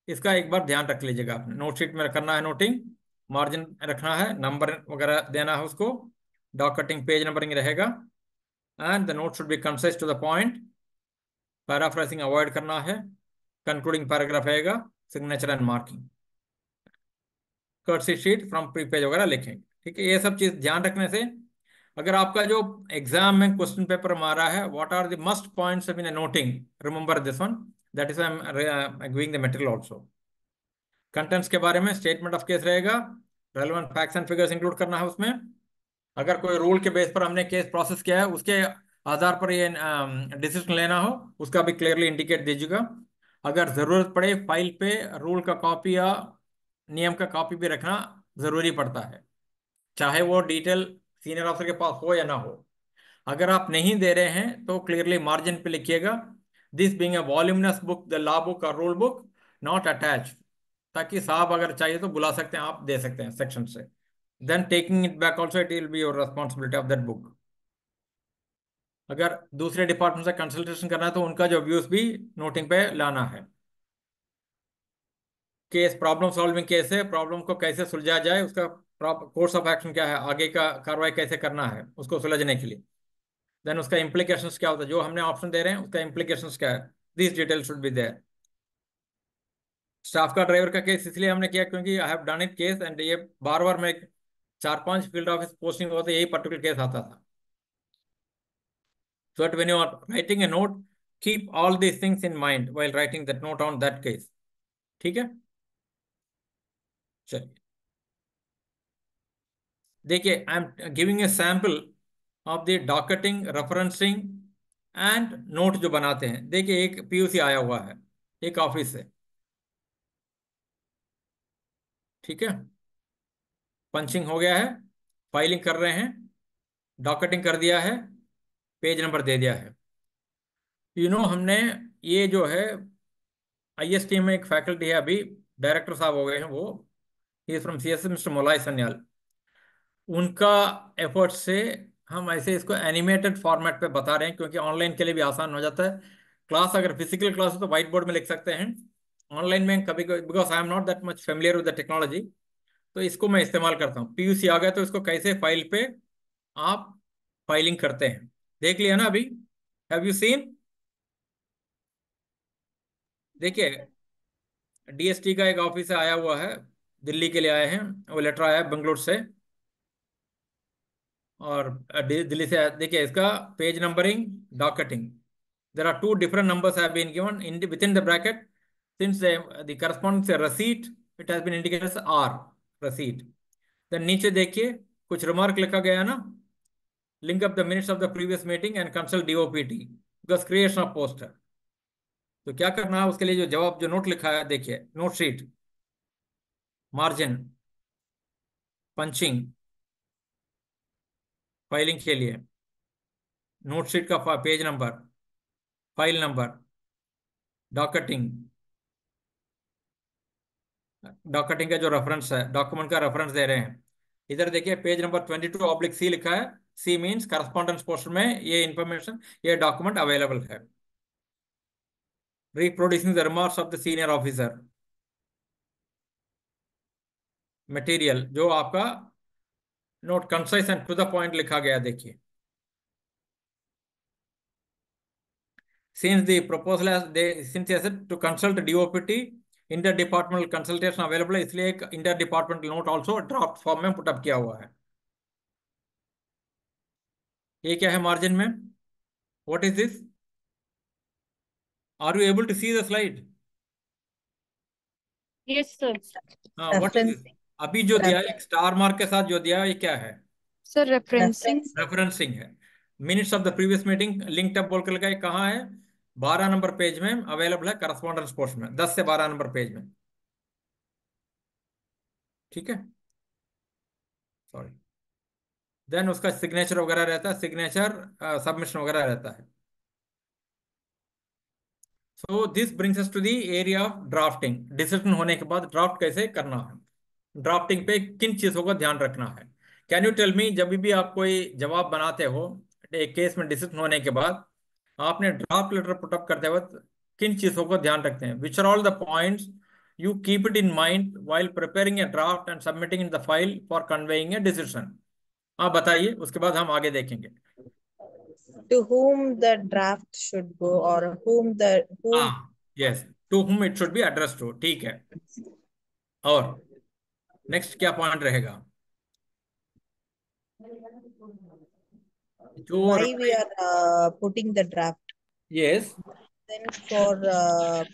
इसका एक बार ध्यान रख लीजिएगा आपने। नोट शीट में करना है नोटिंग, मार्जिन रखना है, नंबर वगैरह देना है उसको, डॉक कटिंग, पेज नंबरिंग रहेगा, and the note should be concise to the point, paraphrasing avoid करना है, कंक्लूडिंग पैराग्राफ रहेगा, signature and marking, cursory sheet from pre page वगैरह लिखेंगे। ठीक है, ये सब चीज ध्यान रखने से अगर आपका जो एग्जाम में क्वेश्चन पेपर मारा है, what are the must points in noting, remember this one, that is I am giving the material also. Contents के बारे में स्टेटमेंट ऑफ केस रहेगा, relevant facts and figures include करना है उसमें। अगर कोई रूल के बेस पर हमने केस प्रोसेस किया है, उसके आधार पर ये डिसीजन लेना हो, उसका भी क्लियरली इंडिकेट दीजिएगा। अगर जरूरत पड़े फाइल पे रूल का कॉपी या नियम का कॉपी भी रखना जरूरी पड़ता है, चाहे वो डिटेल सीनियर ऑफिसर के पास हो या ना हो। अगर आप नहीं दे रहे हैं तो क्लियरली मार्जिन पे लिखिएगा, this being a voluminous book, the law book और रूल बुक नॉट अटैच्ड, ताकि साहब अगर चाहिए तो बुला सकते हैं, आप दे सकते हैं सेक्शन से। Then taking it back also, it will be your responsibility of that book. अगर दूसरे डिपार्टमेंट से कंसल्टेशन करना है तो उनका जो व्यूज भी नोटिंग पे लाना है। केस प्रॉब्लम सॉल्विंग केस है, प्रॉब्लम को कैसे सुलझाया जाए, उसका कोर्स ऑफ एक्शन क्या है, आगे का कार्रवाई कैसे करना है उसको सुलझने के लिए। देन उसका इम्प्लीकेशंस क्या होता है, जो हमने ऑप्शन दे रहे हैं उसका इम्प्लीकेशंस क्या है, this detail should be there. Staff का ड्राइवर का केस इसलिए हमने किया क्योंकि I have done it case, and ये बार बार मैं 4-5 फील्ड ऑफिस पोस्टिंग होते यही पर्टिकुलर केस आता था। So that when you are writing a note, keep all these things in mind while writing that note on that case. ठीक है, चलिए देखिए, I am giving a sample of the docketing, referencing and note जो बनाते हैं। देखिए एक PUC आया हुआ है एक ऑफिस से, ठीक है, पंचिंग हो गया है, फाइलिंग कर रहे हैं, डॉकेटिंग कर दिया है, पेज नंबर दे दिया है। हमने ये जो है आईएसटी में एक फैकल्टी है, अभी डायरेक्टर साहब हो गए हैं, वो ही फ्रॉम सीएसएस, मिस्टर मोलाई सन्याल, उनका एफर्ट से हम ऐसे इसको एनिमेटेड फॉर्मेट पे बता रहे हैं, क्योंकि ऑनलाइन के लिए भी आसान हो जाता है। क्लास अगर फिजिकल क्लास हो तो व्हाइट बोर्ड में लिख सकते हैं, ऑनलाइन में कभी कभी because I am not that much familiar with the technology, तो इसको मैं इस्तेमाल करता हूँ। पीयूसी आ गया तो इसको कैसे फाइल पे आप फाइलिंग करते हैं देख लिया ना अभी, हैव यू सीन? देखिए डीएसटी का एक ऑफिस आया हुआ है, दिल्ली के लिए आए हैं, वो लेटर आया है बेंगलोर से और दिल्ली से। देखिए इसका page numbering, docketing, there are two different numbers have been given in within the bracket, since the corresponds a receipt, it has been indicated as R receipt। then नीचे देखिए कुछ रिमार्क लिखा गया है ना, link up the minutes of the previous meeting and consult DOPT because creation of poster। तो क्या करना है उसके लिए, जो जवाब जो नोट लिखा है देखिए, note sheet, margin, punching, filing के लिए नोट शीट का पेज नंबर, फाइल नंबर, डॉकेटिंग, डॉकेटिंग का जो रेफरेंस है, डॉक्यूमेंट का रेफरेंस दे रहे हैं। इधर देखिए पेज नंबर 22/C लिखा है, सी मींस करस्पॉन्डेंस पोर्शन में ये इंफॉर्मेशन, ये डॉक्यूमेंट अवेलेबल है। Reproducing the remarks of the senior officer, material जो आपका note concise and to the point लिखा गया। देखिए since the proposal has since they said to consult DOPT, interdepartmental consultation available है, इसलिए एक interdepartmental note also draft form में put up किया हुआ है। ये क्या है मार्जिन में, what is this, are you able to see the slide? Yes sir. हाँ, व्हाट इज दिस, अभी जो दिया है एक स्टार मार्क के साथ जो दिया है, ये क्या है? Sir referencing. रेफरेंसिंग है। Minutes of the previous meeting linked up बोल कर लगा, कहाँ है? 12 नंबर पेज में अवेलेबल है, करस्पॉन्डेंस पोर्शन में 10 से 12 नंबर पेज में, ठीक है, सॉरी। देन उसका सिग्नेचर वगैरह रहता है, सिग्नेचर सबमिशन वगैरह रहता है। So this brings us to the area of drafting. Decision होने के बाद ड्राफ्ट कैसे करना है, ड्राफ्टिंग पे किन चीजों का ध्यान रखना है। कैन यू टेल मी, जब भी आप कोई जवाब बनाते हो एक केस में डिसीजन होने के बाद आपने ड्राफ्ट लेटर पुटअप करते वक्त किन चीजों को ध्यान रखते हैं? Which are all the points you keep it in mind while preparing a draft and submitting in the file for conveying a decision? आप बताइए, उसके बाद हम आगे देखेंगे। To whom the draft should go, or whom हाँ, yes, to whom it should be addressed to, ठीक है। और नेक्स्ट क्या पॉइंट रहेगा? जो why we are putting the draft. Yes, Then for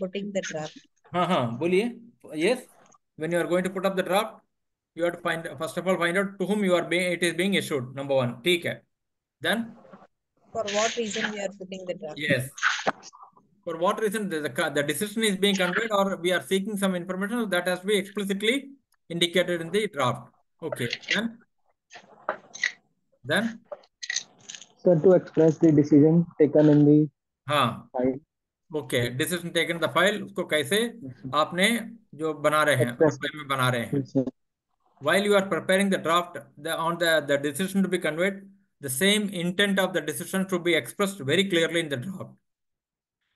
putting the draft. हाँ हाँ बोलिए। Yes, when you are going to put up the draft, you have to find, first of all, find out to whom it is being issued, number one, ठीक है। Then For what reason we are putting the draft? yes, for what reason the decision is being conveyed, or we are seeking some information that has to be explicitly indicated in the draft. Okay, then Sir, to express the decision taken in the हाँ, file. Okay, decision taken the file, उसको कैसे आपने जो बना रहे हैं, Express. Outline में बना रहे हैं। Yes, sir. While you are preparing the draft, on the decision to be conveyed, the same intent of the decision to be expressed very clearly in the draft.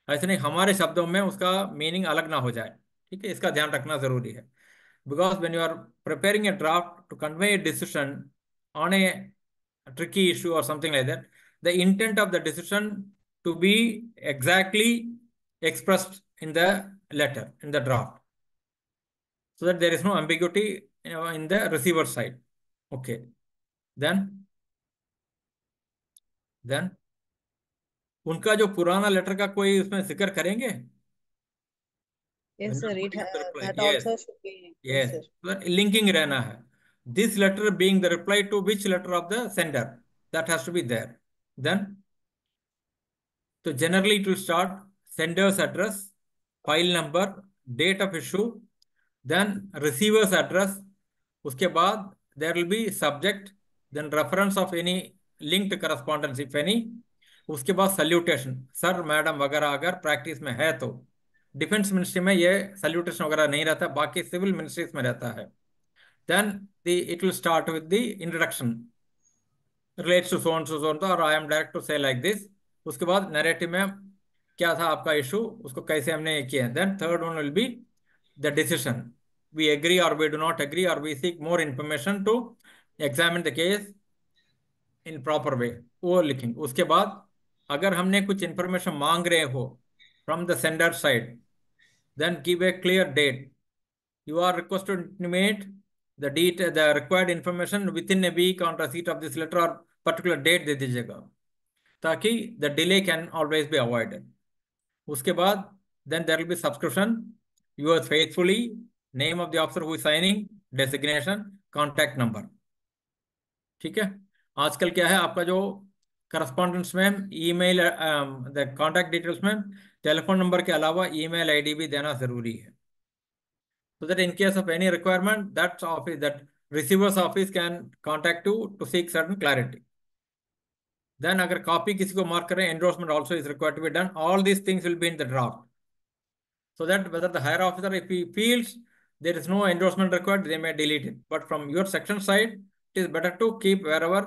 ऐसे नहीं हमारे शब्दों में उसका मीनिंग अलग ना हो जाए, ठीक है, इसका ध्यान रखना जरूरी है। Because when you are preparing a draft to convey a decision on a tricky issue or something like that, the intent of the decision to be exactly expressed in the letter, in the draft, so that there is no ambiguity, in the receiver side. Okay, then उनका जो पुराना letter का कोई उसमें जिक्र करेंगे? Yes, sir. That Yes, also should be. yes, Sir. linking रहना है। This letter being the reply to which letter of the sender, that has to be there. Then so generally it will start sender's address, file number, date of issue, then receiver's address, उसके बाद there will be subject, then reference of any linked correspondence if any, उसके बाद salutation, sir madam वगैरह अगर practice में है तो। Defence ministry में ये सल्यूटेशन वगैरह नहीं रहता, बाकी सिविल मिनिस्ट्रीज में रहता है। Then it will start with the introduction, relates to so and और I am direct to say like this. उसके बाद नैरेटिव में क्या था आपका इशू, उसको कैसे हमने किया। Then third one will be the decision, we agree और वी डू नॉट एग्री, और we seek more information to examine the case in proper way, वो लिखेंगे। उसके बाद अगर हमने कुछ इंफॉर्मेशन मांग रहे हो from the sender side, then give a clear date, you are requested to intimate the required information within a week on receipt of this letter, और पर्टिकुलर डेट दे दीजिएगा ताकि the delay can always be avoided. उसके बाद then there will be subscription, yours faithfully, name of the officer who is signing, designation, contact number, ठीक है। आजकल क्या है आपका जो करस्पॉन्डेंस में ईमेल, द कॉन्टैक्ट डिटेल्स में टेलीफोन नंबर के अलावा ईमेल आईडी भी देना जरूरी है, so that in case of any requirement that receiver's office can contact you to seek certain clarity. Then अगर कॉपी किसी को मार्क करें, endorsement also is required to be done. All these things will be in the draft, so that whether the higher officer, if he feels there is no endorsement required, they may delete it. But from your section side, it is better to keep wherever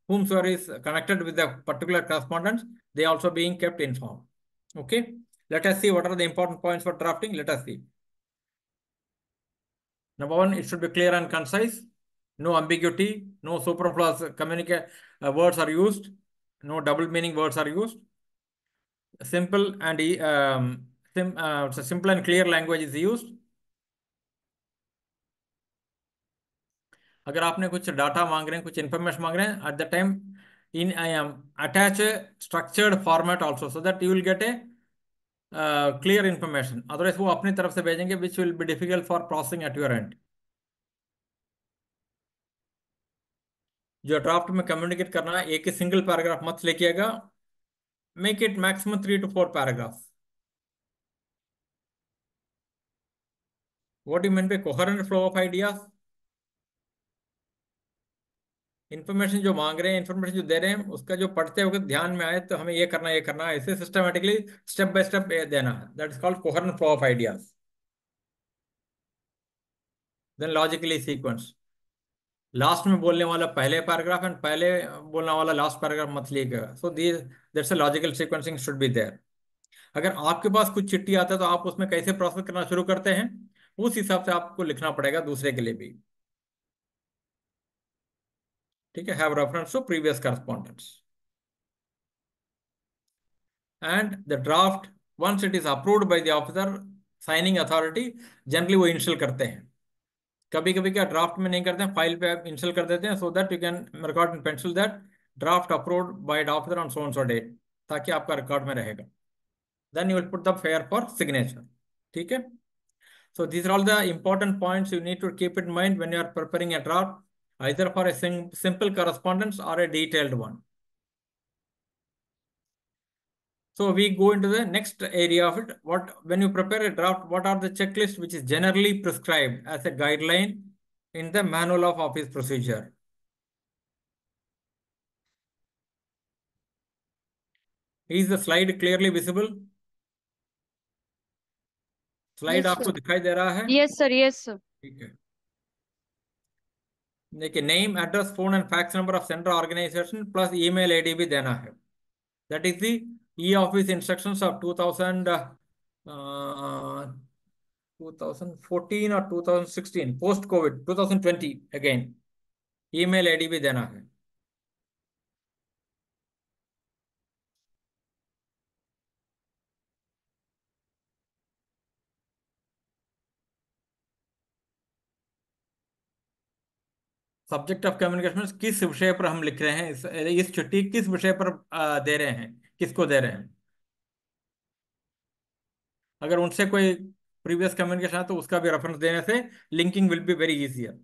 whomsoever is connected with the particular correspondence, they also being kept informed. Okay, let us see what are the important points for drafting. Let us see. Number one, it should be clear and concise. No ambiguity, no superfluous words are used, no double meaning words are used. Simple and simple and clear language is used. अगर आपने कुछ data मांग रहे हैं, कुछ information मांग रहे हैं, at the time in attach a structured format also, so that you will get a clear information. Otherwise वो अपनी तरफ से भेजेंगे, which will be difficult for processing at your end. जो ड्राफ्ट में कम्युनिकेट करना है, एक ही सिंगल पैराग्राफ मत लिखिएगा, make it maximum 3 to 4 paragraph. What you mean by coherent flow of ideas? Information जो मांग रहे हैं, इंफॉर्मेशन जो दे रहे हैं, उसका जो पढ़ते वक्त ध्यान में आए तो हमें ये करना है, ऐसे सिस्टमेटिकली स्टेप बाय स्टेप देना है। That is called coherent flow of ideas, then logically sequence. Last में बोलने वाला पहले पैराग्राफ एंड पहले बोलने वाला लास्ट पैराग्राफ मत लिखिएगा। So that's a logical sequencing should be there. अगर आपके पास कुछ चिट्ठी आता है तो आप उसमें कैसे प्रोसेस करना शुरू करते हैं, उस हिसाब से आपको लिखना पड़ेगा दूसरे के लिए भी। ठीक है, have reference to previous correspondence and the draft once it is approved by the officer signing authority, generally वो इनिशियल करते हैं। कभी कभी क्या ड्राफ्ट में नहीं करते हैं, फाइल पे इंस्टॉल कर देते हैं, so that you can record in pencil that draft approved by the officer on so and so date, ताकि आपका रिकॉर्ड में रहेगा। Then you will put the fair for signature. ठीक है, so these are all the important points you need to keep in mind when you are preparing a draft, either for a simple correspondence or a detailed one. So we go into the next area of it. When you prepare a draft, what are the checklists which is generally prescribed as a guideline in the manual of office procedure? Is the slide clearly visible? Slide Yes, आपको sir. दिखाई दे रहा है? Yes, sir. Yes, sir. ठीक है। देखिए, name, address, phone and fax number of centre organization plus email ID भी देना है। That is the e office instructions of 2014 और 2016 post COVID 2020 again email ID भी देना है। सब्जेक्ट ऑफ कम्युनिकेशन किस विषय पर हम लिख रहे हैं, इस चिट्ठी किस विषय पर दे रहे हैं, किसको दे रहे हैं। अगर उनसे कोई प्रीवियस कम्युनिकेशन है तो उसका भी रेफरेंस देने से linking will be very easier.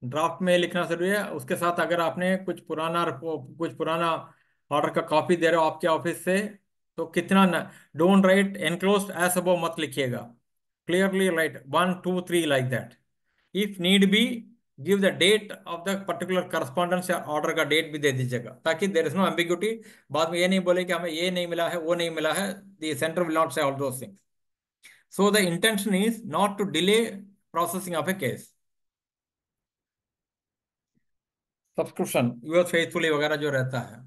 Draft में लिखना जरूरी है, उसके साथ अगर आपने कुछ पुराना ऑर्डर का कॉपी दे रहे हो आपके ऑफिस से, तो कितना न, don't write enclosed as above मत लिखिएगा, clearly write 1 2 3 like that. If need be give the date of the particular correspondence या ऑर्डर का डेट भी दे दीजिएगा, ताकि देर इज नो एम्बिग्यूटी। बाद में ये नहीं बोले कि हमें ये नहीं मिला है, वो नहीं मिला है। The centre will not say all those things. So the intention is not to delay processing of a case. Subscription yours faithfully वगैरह जो रहता है।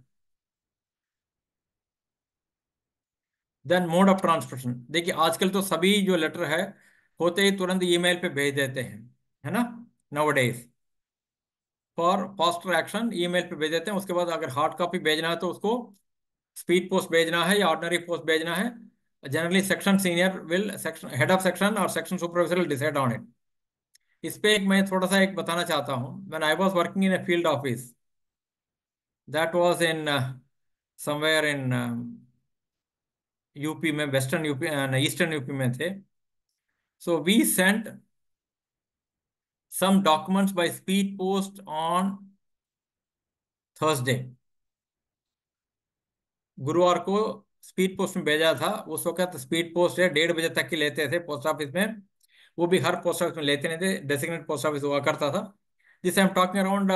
देन मोड ऑफ ट्रांसमिशन, देखिए आजकल तो सभी जो लेटर है होते ही तुरंत ईमेल पे भेज देते हैं, है ना, nowadays. For faster action email पे भेज देते हैं। उसके बाद अगर हार्ड कॉपी भेजना है तो उसको स्पीड पोस्ट भेजना है या ऑर्डिनरी पोस्ट भेजना है। Generally section senior will, section head of section और section supervisor will decide on it. इस पे मैं थोड़ा सा एक बताना चाहता हूँ। When I was working in a field office, that was in somewhere in UP में, वेस्टर्न यूपी, ईस्टर्न यूपी में थे। So we sent some documents by speed post on Thursday। गुरुवार को स्पीड पोस्ट में भेजा था। उस वक्त स्पीड पोस्ट है 1:30 बजे तक की लेते थे पोस्ट ऑफिस में। वो भी हर पोस्ट ऑफिस में लेते नहीं थे, डेसिग्नेट पोस्ट ऑफिस हुआ करता था। जिस I am talking around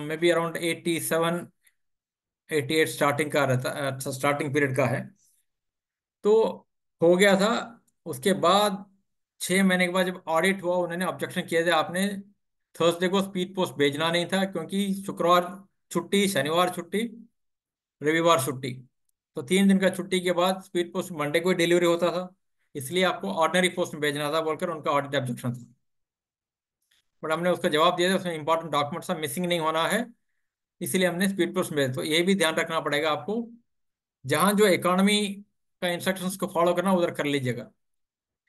may be around 87 88 starting का रहता, स्टार्टिंग पीरियड का है। तो हो गया था। उसके बाद 6 महीने के बाद जब ऑडिट हुआ, उन्होंने ऑब्जेक्शन किया था, आपने थर्सडे को स्पीड पोस्ट भेजना नहीं था, क्योंकि शुक्रवार छुट्टी, शनिवार छुट्टी, रविवार छुट्टी। तो 3 दिन का छुट्टी के बाद स्पीड पोस्ट मंडे को ही डिलीवरी होता था, इसलिए आपको ऑर्डिनरी पोस्ट में भेजना था बोलकर उनका ऑडिट ऑब्जेक्शन था। बट हमने उसका जवाब दिया था, उसमें इंपॉर्टेंट डॉक्यूमेंट सब मिसिंग नहीं होना है, इसीलिए हमने स्पीड पोस्ट में भेजा। तो ये भी ध्यान रखना पड़ेगा आपको, जहाँ जो इकोनॉमी का इंस्ट्रक्शंस को फॉलो करना उधर कर लीजिएगा।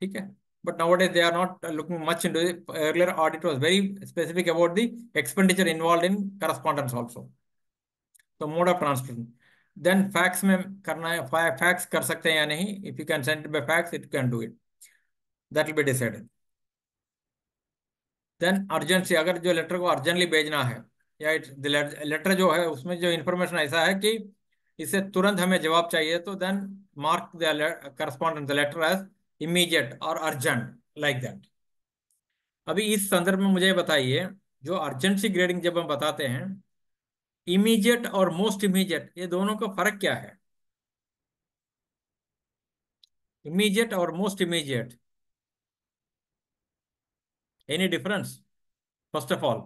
ठीक है, but nowadays they are not looking much into it. Earlier audit was very specific about the expenditure involved in correspondence also. So mode of transmission, then fax में करना है, fax कर सकते हैं या नहीं, if you can send it by fax it can do it, that will be decided. Then urgency, अगर जो लेटर को अर्जेंटली भेजना है या लेटर जो है उसमें जो इंफॉर्मेशन ऐसा है कि इससे तुरंत हमें जवाब चाहिए, तो then mark the correspondent the letter as immediate और अर्जेंट, लाइक दैट। अभी इस संदर्भ में मुझे बताइए, जो अर्जेंसी ग्रेडिंग जब हम बताते हैं, इमीडिएट और मोस्ट इमीडिएट, ये दोनों का फर्क क्या है? इमीडिएट और most immediate, Any difference? First of all,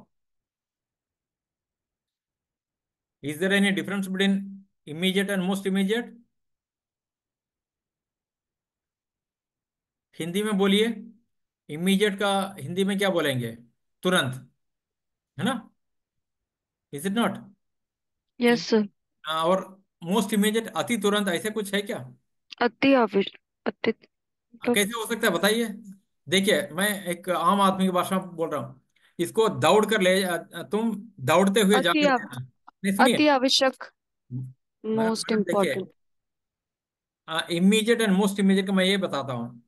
is there any difference between immediate and most immediate? Hindi में बोलिए, इमीडिएट का हिंदी में क्या बोलेंगे? तुरंत, है ना? Is it not? Yes, sir. और मोस्ट इमीडिएट अति तुरंत, ऐसे कुछ है क्या? अति आवश्यक, अति तो कैसे हो सकता है बताइए? देखिए, मैं एक आम आदमी की भाषा में बोल रहा हूँ। इसको दौड़ कर ले तुम दौड़ते हुए अति जाकर आव, देना। नहीं सुनिए, अति आवश्यक, मोस्ट मैडम देखिए, important. Immediate and most immediate का मैं ये बताता हूँ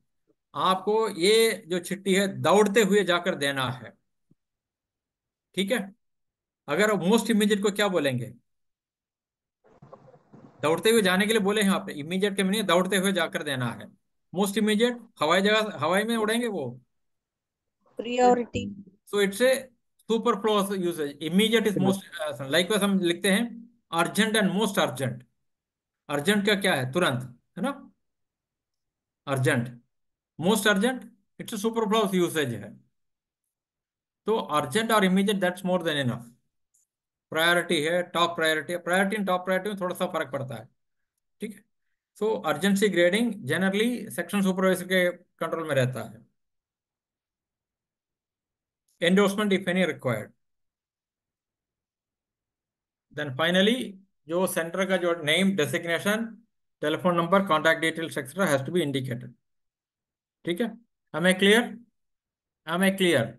आपको। ये जो चिट्ठी है दौड़ते हुए जाकर देना है, ठीक है? अगर मोस्ट इमीडिएट को क्या बोलेंगे? दौड़ते हुए जाने के लिए बोले हैं आपने, इमीडिएट के नहीं, दौड़ते हुए जाकर देना है। मोस्ट इमीडिएट हवाई जगह, हवाई में उड़ेंगे वो। Priority. So it's a superfluous usage. Immediate is most, likewise हम लिखते हैं urgent and most urgent. Urgent का क्या है? तुरंत, है ना? Urgent, most urgent, it's superfluous usage है। तो अर्जेंट और immediate that's more than enough. Priority है, टॉप प्रायोरिटी है। प्रायोरिटी एंड टॉप प्रायोरिटी में थोड़ा सा फर्क पड़ता है, ठीक है? So urgency grading generally section supervisor के कंट्रोल में रहता है। Endorsement if any required. Then finally जो सेंटर का जो name, designation, telephone number, contact details etcetera has to be indicated, ठीक है? हमें क्लियर? हमें क्लियर?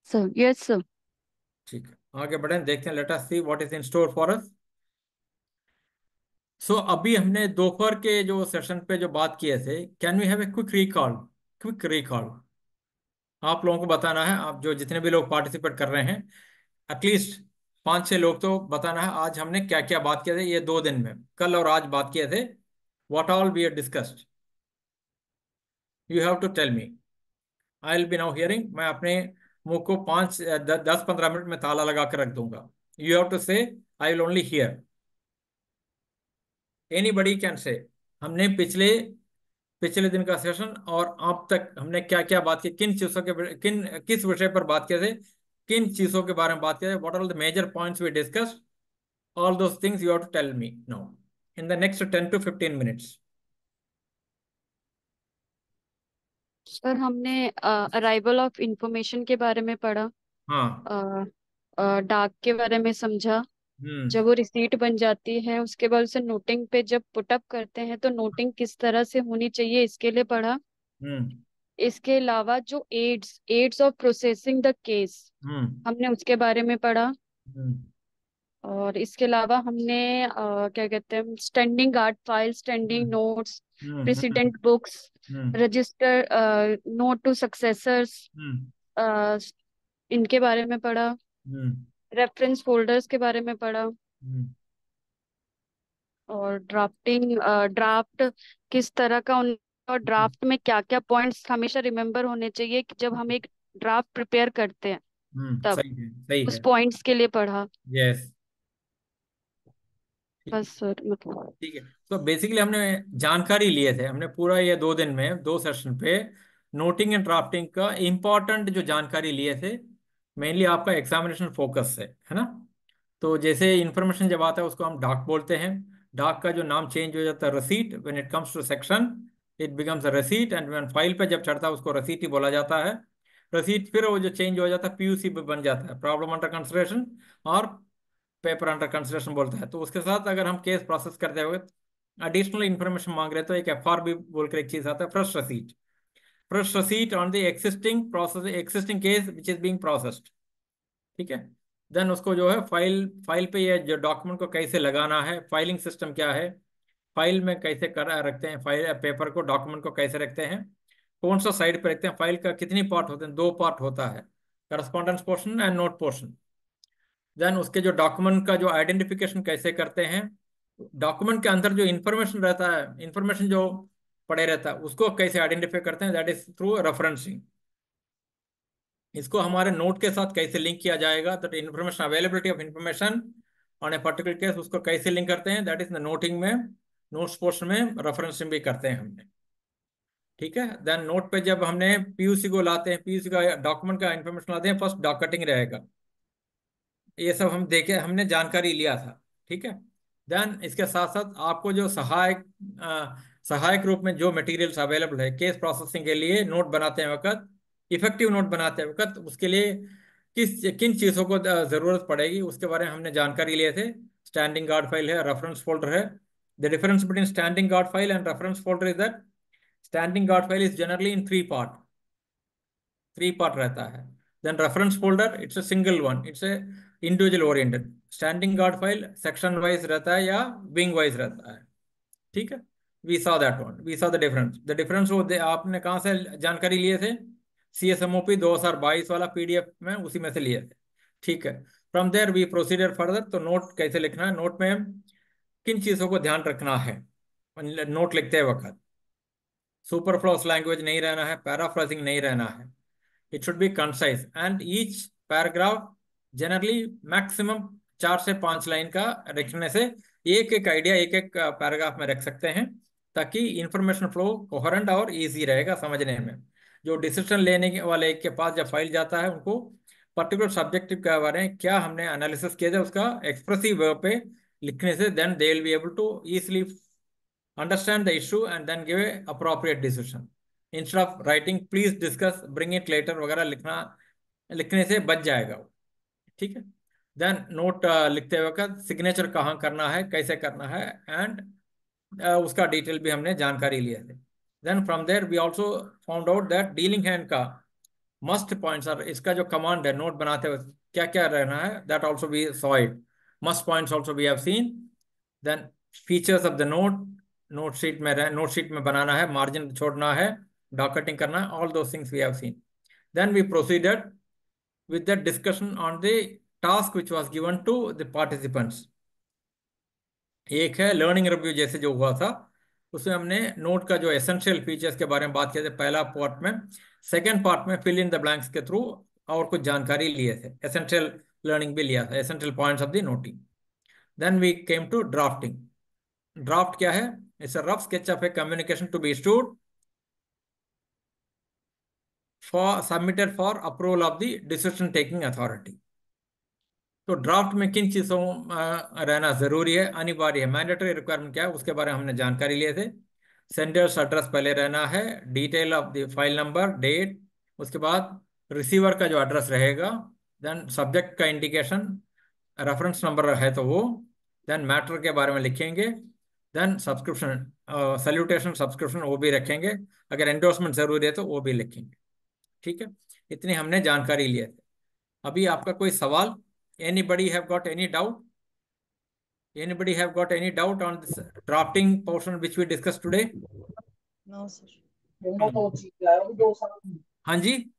Sir, yes sir. ठीक है, आगे बढ़ें, देखते हैं। Let us see what is in store for us. So अभी हमने दोपहर के जो सेशन पे जो बात किए थे, can we have a quick recall? Quick recall आप लोगों को बताना है। आप जो जितने भी लोग पार्टिसिपेट कर रहे हैं, एटलीस्ट 5-6 लोग तो बताना है आज हमने क्या क्या बात किए थे ये 2 दिन में। कल और आज बात किए थे, what all we have discussed. You have to tell me. I will be now hearing. मैं अपने मुंह को 5-10-15 मिनट में ताला लगा कर रख दूंगा। यू हैव टू से, I will only here. Anybody can say. हमने पिछले पिछले दिन का सेशन और अब तक हमने क्या क्या बात की, किन चीजों के, किस विषय पर बात किए थे, किन चीजों के बारे में बात किए थे, what are the major points we discussed. All those things you have to tell me now in the next 10 to 15 minutes. Sir, हमने अराइवल ऑफ इंफॉर्मेशन के बारे में पढ़ा, हाँ। डाक के बारे में समझा। जब हम्म। वो रिसीट बन जाती है उसके बाद उसे नोटिंग पे जब पुटअप करते हैं तो नोटिंग किस तरह से होनी चाहिए इसके लिए पढ़ा। हम्म। इसके अलावा जो aids of processing the case, hmm. हमने उसके बारे में पढ़ा। हम्म। और इसके अलावा हमने क्या कहते हैं, standing guard file, standing notes, hmm. Precedent books, hmm. Register, note to successors, hmm. इनके बारे में पढ़ा। हम्म। रेफरेंस फोल्डर्स के बारे में पढ़ा। हम्म। और ड्राफ्ट किस तरह का और ड्राफ्ट में क्या क्या पॉइंट्स हमेशा रिमेम्बर होने चाहिए कि जब हम एक ड्राफ्ट प्रिपेयर करते हैं तब सही है, सही उस है। पॉइंट्स के लिए पढ़ा। यस, ठीक है, बस सर, मतलब ठीक है। तो बेसिकली हमने जानकारी लिए थे, हमने पूरा ये 2 दिन में 2 सेशन पे नोटिंग एंड ड्राफ्टिंग का इम्पोर्टेंट जो जानकारी लिए थे। मेनली आपका एग्जामिनेशन फोकस है ना? तो जैसे इंफॉर्मेशन जब आता है उसको हम डाक बोलते हैं। डाक का जो नाम चेंज हो जाता है receipt. When it comes to section it becomes a receipt, and when file पे जब चढ़ता है उसको रसीट ही बोला जाता है। रसीट फिर वो जो चेंज हो जाता है पीयूसी पे बन जाता है, प्रॉब्लम अंडर कंसिडरेशन, और पेपर अंडर कंसिडरेशन बोलता है। तो उसके साथ अगर हम केस प्रोसेस करते हुए एडिशनल इंफॉर्मेशन मांग रहे हैं तो एक एफआरबी बोलकर एक चीज आता है, fresh receipt. Fresh receipt on the existing process, existing case which is being processed, ठीक है? देन उसको जो है फाइल फाइल पे ये जो डॉक्यूमेंट को कैसे लगाना है, फाइलिंग सिस्टम क्या है, फाइल में कैसे कर रखते हैं, फाइल पेपर को, डॉक्यूमेंट को कैसे रखते हैं, कौन सा साइड पे रखते हैं, फाइल का कितनी पार्ट होते हैं, 2 पार्ट होता है, correspondence portion and note portion. Then उसके जो डॉक्यूमेंट का जो आइडेंटिफिकेशन कैसे करते हैं, डॉक्यूमेंट के अंदर जो इंफॉर्मेशन रहता है, इंफॉर्मेशन जो पड़े रहता है उसको कैसे आइडेंटिफाई करते हैं, दैट इज थ्रू रेफरेंसिंग। इसको हमारे नोट के साथ कैसे लिंक किया जाएगा, that information, availability of information on a particular case, उसको कैसे लिंक करते हैं, दैट इज द नोटिंग में, नोट्स पोर्शन में रेफरेंसिंग भी करते हैं हमने, ठीक है। देन नोट पे जब हमने पीयूसी को लाते हैं, पीयूसी का डॉक्यूमेंट का इंफॉर्मेशन लाते हैं, फर्स्ट डॉक कटिंग रहेगा। ये सब हम देखे, हमने जानकारी लिया था। ठीक है। देन इसके साथ साथ आपको जो सहायक रूप में जो मटेरियल्स अवेलेबल है केस प्रोसेसिंग के लिए, नोट बनाते वक्त, इफेक्टिव नोट बनाते वक्त, उसके लिए किन चीज़ों को जरूरत पड़ेगी उसके बारे में हमने जानकारी लिए थे। स्टैंडिंग गार्ड फाइल है, रेफरेंस फोल्डर है। The difference between standing guard file and reference folder is that standing guard file is generally in three part रहता है। Then reference folder it's a single one, it's a individual oriented. Standing guard file section wise रहता है या wing wise रहता है। ठीक है। We saw that one, we saw the difference वो आपने कहाँ से जानकारी लिए थे? CSMOP 2022 वाला PDF में, उसी में से लिए थे। ठीक है। From there we proceeded further. तो नोट कैसे लिखना है, नोट में किन चीज़ों को ध्यान रखना है नोट लिखते वक्त? सुपरफ्लूअस लैंग्वेज नहीं रहना है, पैराफ्राजिंग नहीं रहना है। It should be concise and each paragraph generally maximum 4 से 5 लाइन का रखने से एक एक आइडिया एक एक पैराग्राफ में रख सकते हैं, ताकि इंफॉर्मेशन फ्लो कोहेरेंट और इजी रहेगा समझने में। जो डिसीजन लेने वाले के पास जब फाइल जाता है, उनको पर्टिकुलर सब्जेक्ट के बारे में क्या हमने एनालिसिस किया था उसका एक्सप्रेसिव वे पे लिखने से then they will be able to easily understand the issue and then give a appropriate decision instead of writing please discuss bring it later वगैरह लिखने से बच जाएगा वो। ठीक है। देन नोट लिखते वक्त सिग्नेचर कहाँ करना है, कैसे करना है, एंड उसका डिटेल भी हमने जानकारी लिए थे। Then from there we also found out that dealing hand का मस्ट पॉइंट्स और इसका जो कमांड है नोट बनाते वक्त क्या क्या रहना है, that also we saw it. Must points also we have seen. Then features of the note sheet में बनाना है, मार्जिन छोड़ना है, डॉक कटिंग करना है, all those things we have seen. Then we proceeded with the discussion on the task which was given to the participants. एक है learning review जैसे जो हुआ था, उसमें हमने नोट का जो एसेंशियल फीचर्स के बारे में बात किए थे पहला पार्ट में। सेकेंड पार्ट में फिल इन द ब्लैंक्स के थ्रू और कुछ जानकारी लिए थे, एसेंशियल लर्निंग भी लिया था, essential points of the noting. Then we came to drafting. Draft क्या है? It's a rough sketch of a communication to be issued for submitted for approval of the decision taking authority. तो draft में किन चीज़ों रहना जरूरी है, अनिवार्य है, मैंडेटरी रिक्वायरमेंट क्या है, उसके बारे में हमने जानकारी लिए थे। सेंडर्स एड्रेस पहले रहना है, detail of the file number, date, उसके बाद रिसीवर का जो एड्रेस रहेगा, देन सब्जेक्ट का इंडिकेशन, रेफरेंस नंबर है तो वो, देन मैटर के बारे में लिखेंगे, देन सब्सक्रिप्शन सैल्यूटेशन सब्सक्रिप्शन वो भी रखेंगे, अगर एंडोर्समेंट जरूरी है तो वो भी लिखेंगे। ठीक है। इतनी हमने जानकारी लिए थे। अभी आपका कोई सवाल? Anybody have got any doubt? Anybody have got any doubt on this drafting portion which we discussed today? No, sir. हाँ जी,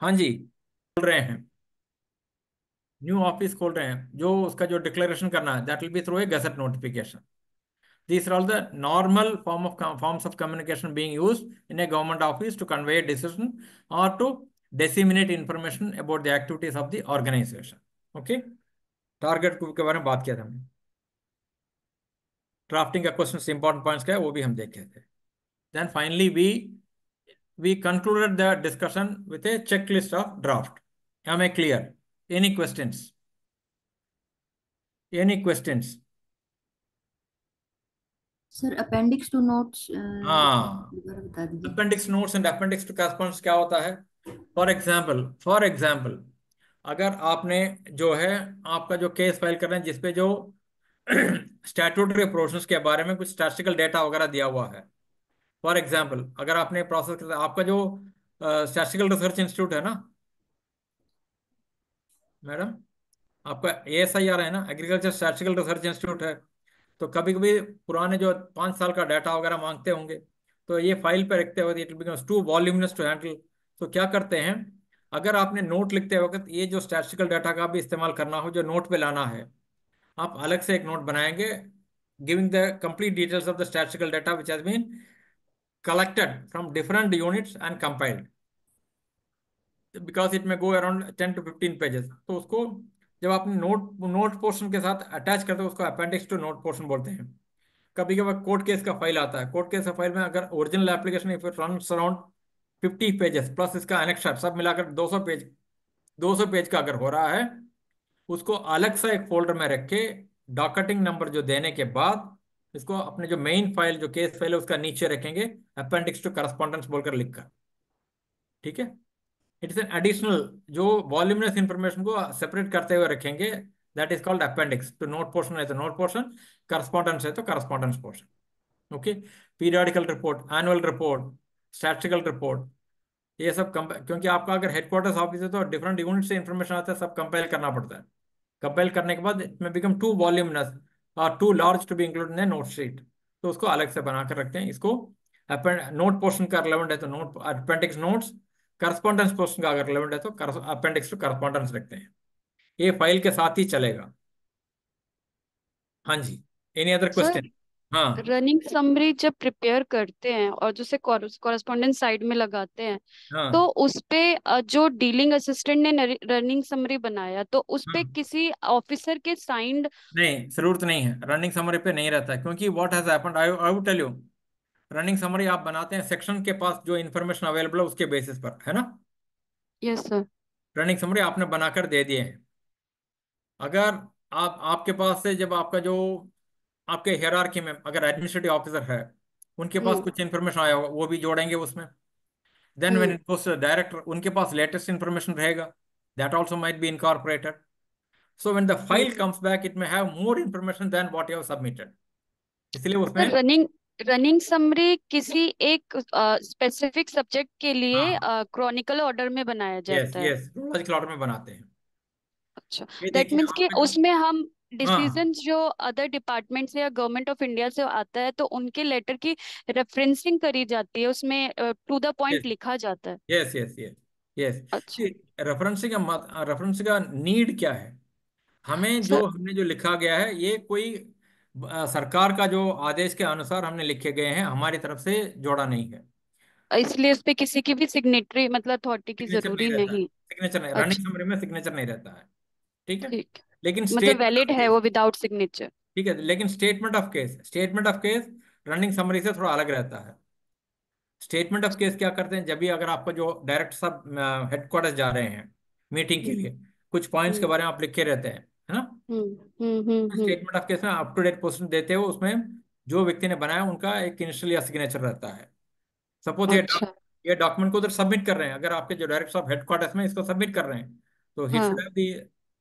हाँ जी, खोल रहे हैं, न्यू ऑफिस खोल रहे हैं, जो उसका जो डिक्लेरेशन करना है that will be through a gazette notification. These are all the normal forms of communication being used in a government office to convey a decision or to disseminate information about the activities of the organization. Okay? Target group के बारे में बात किया था हमने। Drafting का question important points क्या है वो भी हम देखे थे। Then finally we concluded the discussion with a checklist of draft. Am I clear? Any questions? Any questions? Sir appendix to notes हाँ, बता दीजिए। Appendix notes and appendix to correspondence क्या होता है? फॉर एग्जाम्पल अगर आपने जो है आपका जो केस फाइल कर रहे हैं जिसपे जो स्टैट्यूटरी प्रोसेस के बारे में कुछ स्टैटिस्टिकल डेटा वगैरह दिया हुआ है। फॉर एग्जाम्पल अगर आपने प्रोसेस कर आपका जो स्टैटिस्टिकल रिसर्च इंस्टीट्यूट है ना मैडम, आपका ASIR है ना, एग्रीकल्चर स्टैटिस्टिकल रिसर्च इंस्टीट्यूट है, तो कभी कभी पुराने जो 5 साल का डाटा वगैरह मांगते होंगे, तो ये फाइल पे रखते हुए it becomes too voluminous to handle. तो क्या करते हैं, अगर आपने नोट लिखते वक्त ये जो स्टैटिस्टिकल डाटा का भी इस्तेमाल करना हो, जो नोट पे लाना है, आप अलग से एक नोट बनाएंगे giving the complete details of the statistical data which has been collected from different units and compiled, because it में गो अराउंड 10 to 15 पेजेस। तो उसको जब आपने नोट पोर्शन के साथ अटैच करते हो उसको अपेंडिक्स टू नोट पोर्शन बोलते हैं। कभी कभी कोर्ट केस का फाइल आता है, कोर्ट केस का फाइल में अगर original application if it runs around 50 pages plus इसका एनेक्सर सब मिलाकर 200 पेज का अगर हो रहा है, उसको अलग से एक फोल्डर में रख के डॉकेटिंग नंबर जो देने के बाद इसको अपने जो मेन फाइल जो केस फाइल है उसका नीचे रखेंगे, अपेंडिक्स टू करस्पॉन्डेंस बोलकर लिखकर। ठीक है, इट इज एन एडिशनल जो वॉल्यूमिनस इंफॉर्मेशन को सेपरेट करते हुए रखेंगे, दैट इज कॉल्ड अपेंडिक्स। तो नोट पोर्शन है तो नोट पोर्शन, करस्पॉन्डेंस है तो correspondence portion. Okay, periodical report, annual report, statistical report, ये सब क्योंकि आपका अगर हेडक्वार्टर्स ऑफिस है तो डिफरेंट यूनिट से इंफॉर्मेशन आता है, सब कंपेल करना पड़ता है। कंपेल करने के बाद इट में बिकम टू वॉल्यूमिनस और too large to be include in note sheet, तो उसको अलग से बना कर रखते हैं। इसको नोट पोर्शन का रिलेवेंट है तो note appendix notes, correspondence portion का अगर रिलेवेंट है तो अपेंडिक्स टू करस्पॉन्डेंस रखते हैं। ये फाइल के साथ ही चलेगा। हाँ जी, एनी अदर सर क्वेश्चन? हाँ रनिंग समरी जब प्रिपेयर करते हैं और जिसे कॉरेस्पॉन्डेंट साइड में लगाते हैं, तो हाँ उस पे जो डीलिंग असिस्टेंट ने रनिंग समरी बनाया तो उस पे हाँ, किसी ऑफिसर के साइंड। नहीं जरूरत नहीं है, रनिंग समरी पे नहीं रहता है, क्योंकि what has happened I I will tell you. Running summary आप बनाते हैं सेक्शन के पास जो इन्फॉर्मेशन अवेलेबल है उसके बेसिस पर, है ना। Yes sir. रनिंग समरी आपने बनाकर दे दिए हैं। अगर आपके पास से जब आपका जो आपके हायरार्की में अगर एडमिनिस्ट्रेटिव ऑफिसर है, उनके पास हम्म कुछ इन्फॉर्मेशन आया होगा वो भी जोड़ेंगे उसमें। Then when hmm it goes to director, उनके पास लेटेस्ट इन्फॉर्मेशन रहेगा, that also might be incorporated. So when the hmm. File comes back it may have more information than what you have submitted, इसलिए sir उसमें। Running running summary किसी एक specific subject के लिए हाँ, क्रॉनिकल ऑर्डर में बनाया यस जाता है। यस, लॉजिकल ऑर्डर में बनाते हैं। अच्छा, ये दैट देखिए मीन्स कि आपका जो, उसमें हम हाँ, डिसीजंस जो अदर डिपार्टमेंट से या गवर्नमेंट ऑफ इंडिया से आता है तो उनके लेटर की रेफरेंसिंग करी जाती है, उसमें टू द यस पॉइंट लिखा जाता है। Yes yes yes yes. अच्छा रेफरेंसिंग का नीड क्या है? हमें जो सर, हमने जो लिखा गया है ये कोई सरकार का जो आदेश के अनुसार हमने लिखे गए हैं, हमारी तरफ से जोड़ा नहीं है। इसलिए उस पे किसी की भी सिग्नेटरी मतलब अथॉरिटी की सिग्नेचर नहीं जरूरी रहता है, नहीं। सिग्नेचर नहीं, अच्छा, रनिंग समरी में सिग्नेचर नहीं रहता है। ठीक है, ठीक। लेकिन मतलब स्टेटमेंट ऑफ वैलिड है केस, वो विदाउट सिग्नेचर। ठीक है, लेकिन statement of case running summary से थोड़ा अलग रहता है। स्टेटमेंट ऑफ केस क्या करते हैं, जब भी अगर आपका जो डायरेक्टर साहब हेडक्वार्टर्स जा रहे हैं मीटिंग के लिए, कुछ पॉइंट्स के हम्म बारे में आप लिखे रहते हैं, है ना। हम्म। स्टेटमेंट ऑफ केस में अप टू डेट पोजीशन देते हो, उसमें जो व्यक्ति ने बनाया उनका एक इनिशियल या सिग्नेचर रहता है। सपोज अच्छा। ये डॉक्यूमेंट को उधर सबमिट कर रहे हैं, अगर आपके जो डायरेक्टर साहब हेडक्वार्टर्स में इसको सबमिट कर रहे हैं, तो ही शुड हाँ, have the,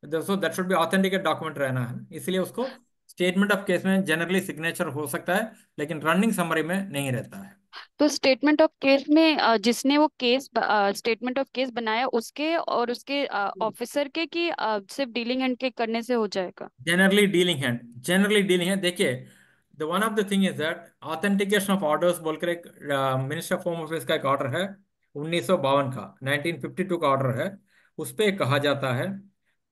so that should be authenticate document रहना है, इसलिए उसको स्टेटमेंट ऑफ केस में जनरली सिग्नेचर हो सकता है, लेकिन रनिंग समरी में नहीं रहता है। तो स्टेटमेंट ऑफ केस में जिसने वो केस स्टेटमेंट ऑफ केस बनाया उसके और उसके ऑफिसर के कि सिर्फ डीलिंग एंड के करने से हो जाएगा। जनरली डीलिंग हैंड देखिए, the one of the thing is that authentication of orders बोलकर एक मिनिस्टर ऑफ होम अफेयर्स का एक ऑर्डर है 1952 का, 1952 का ऑर्डर है। उस पे कहा जाता है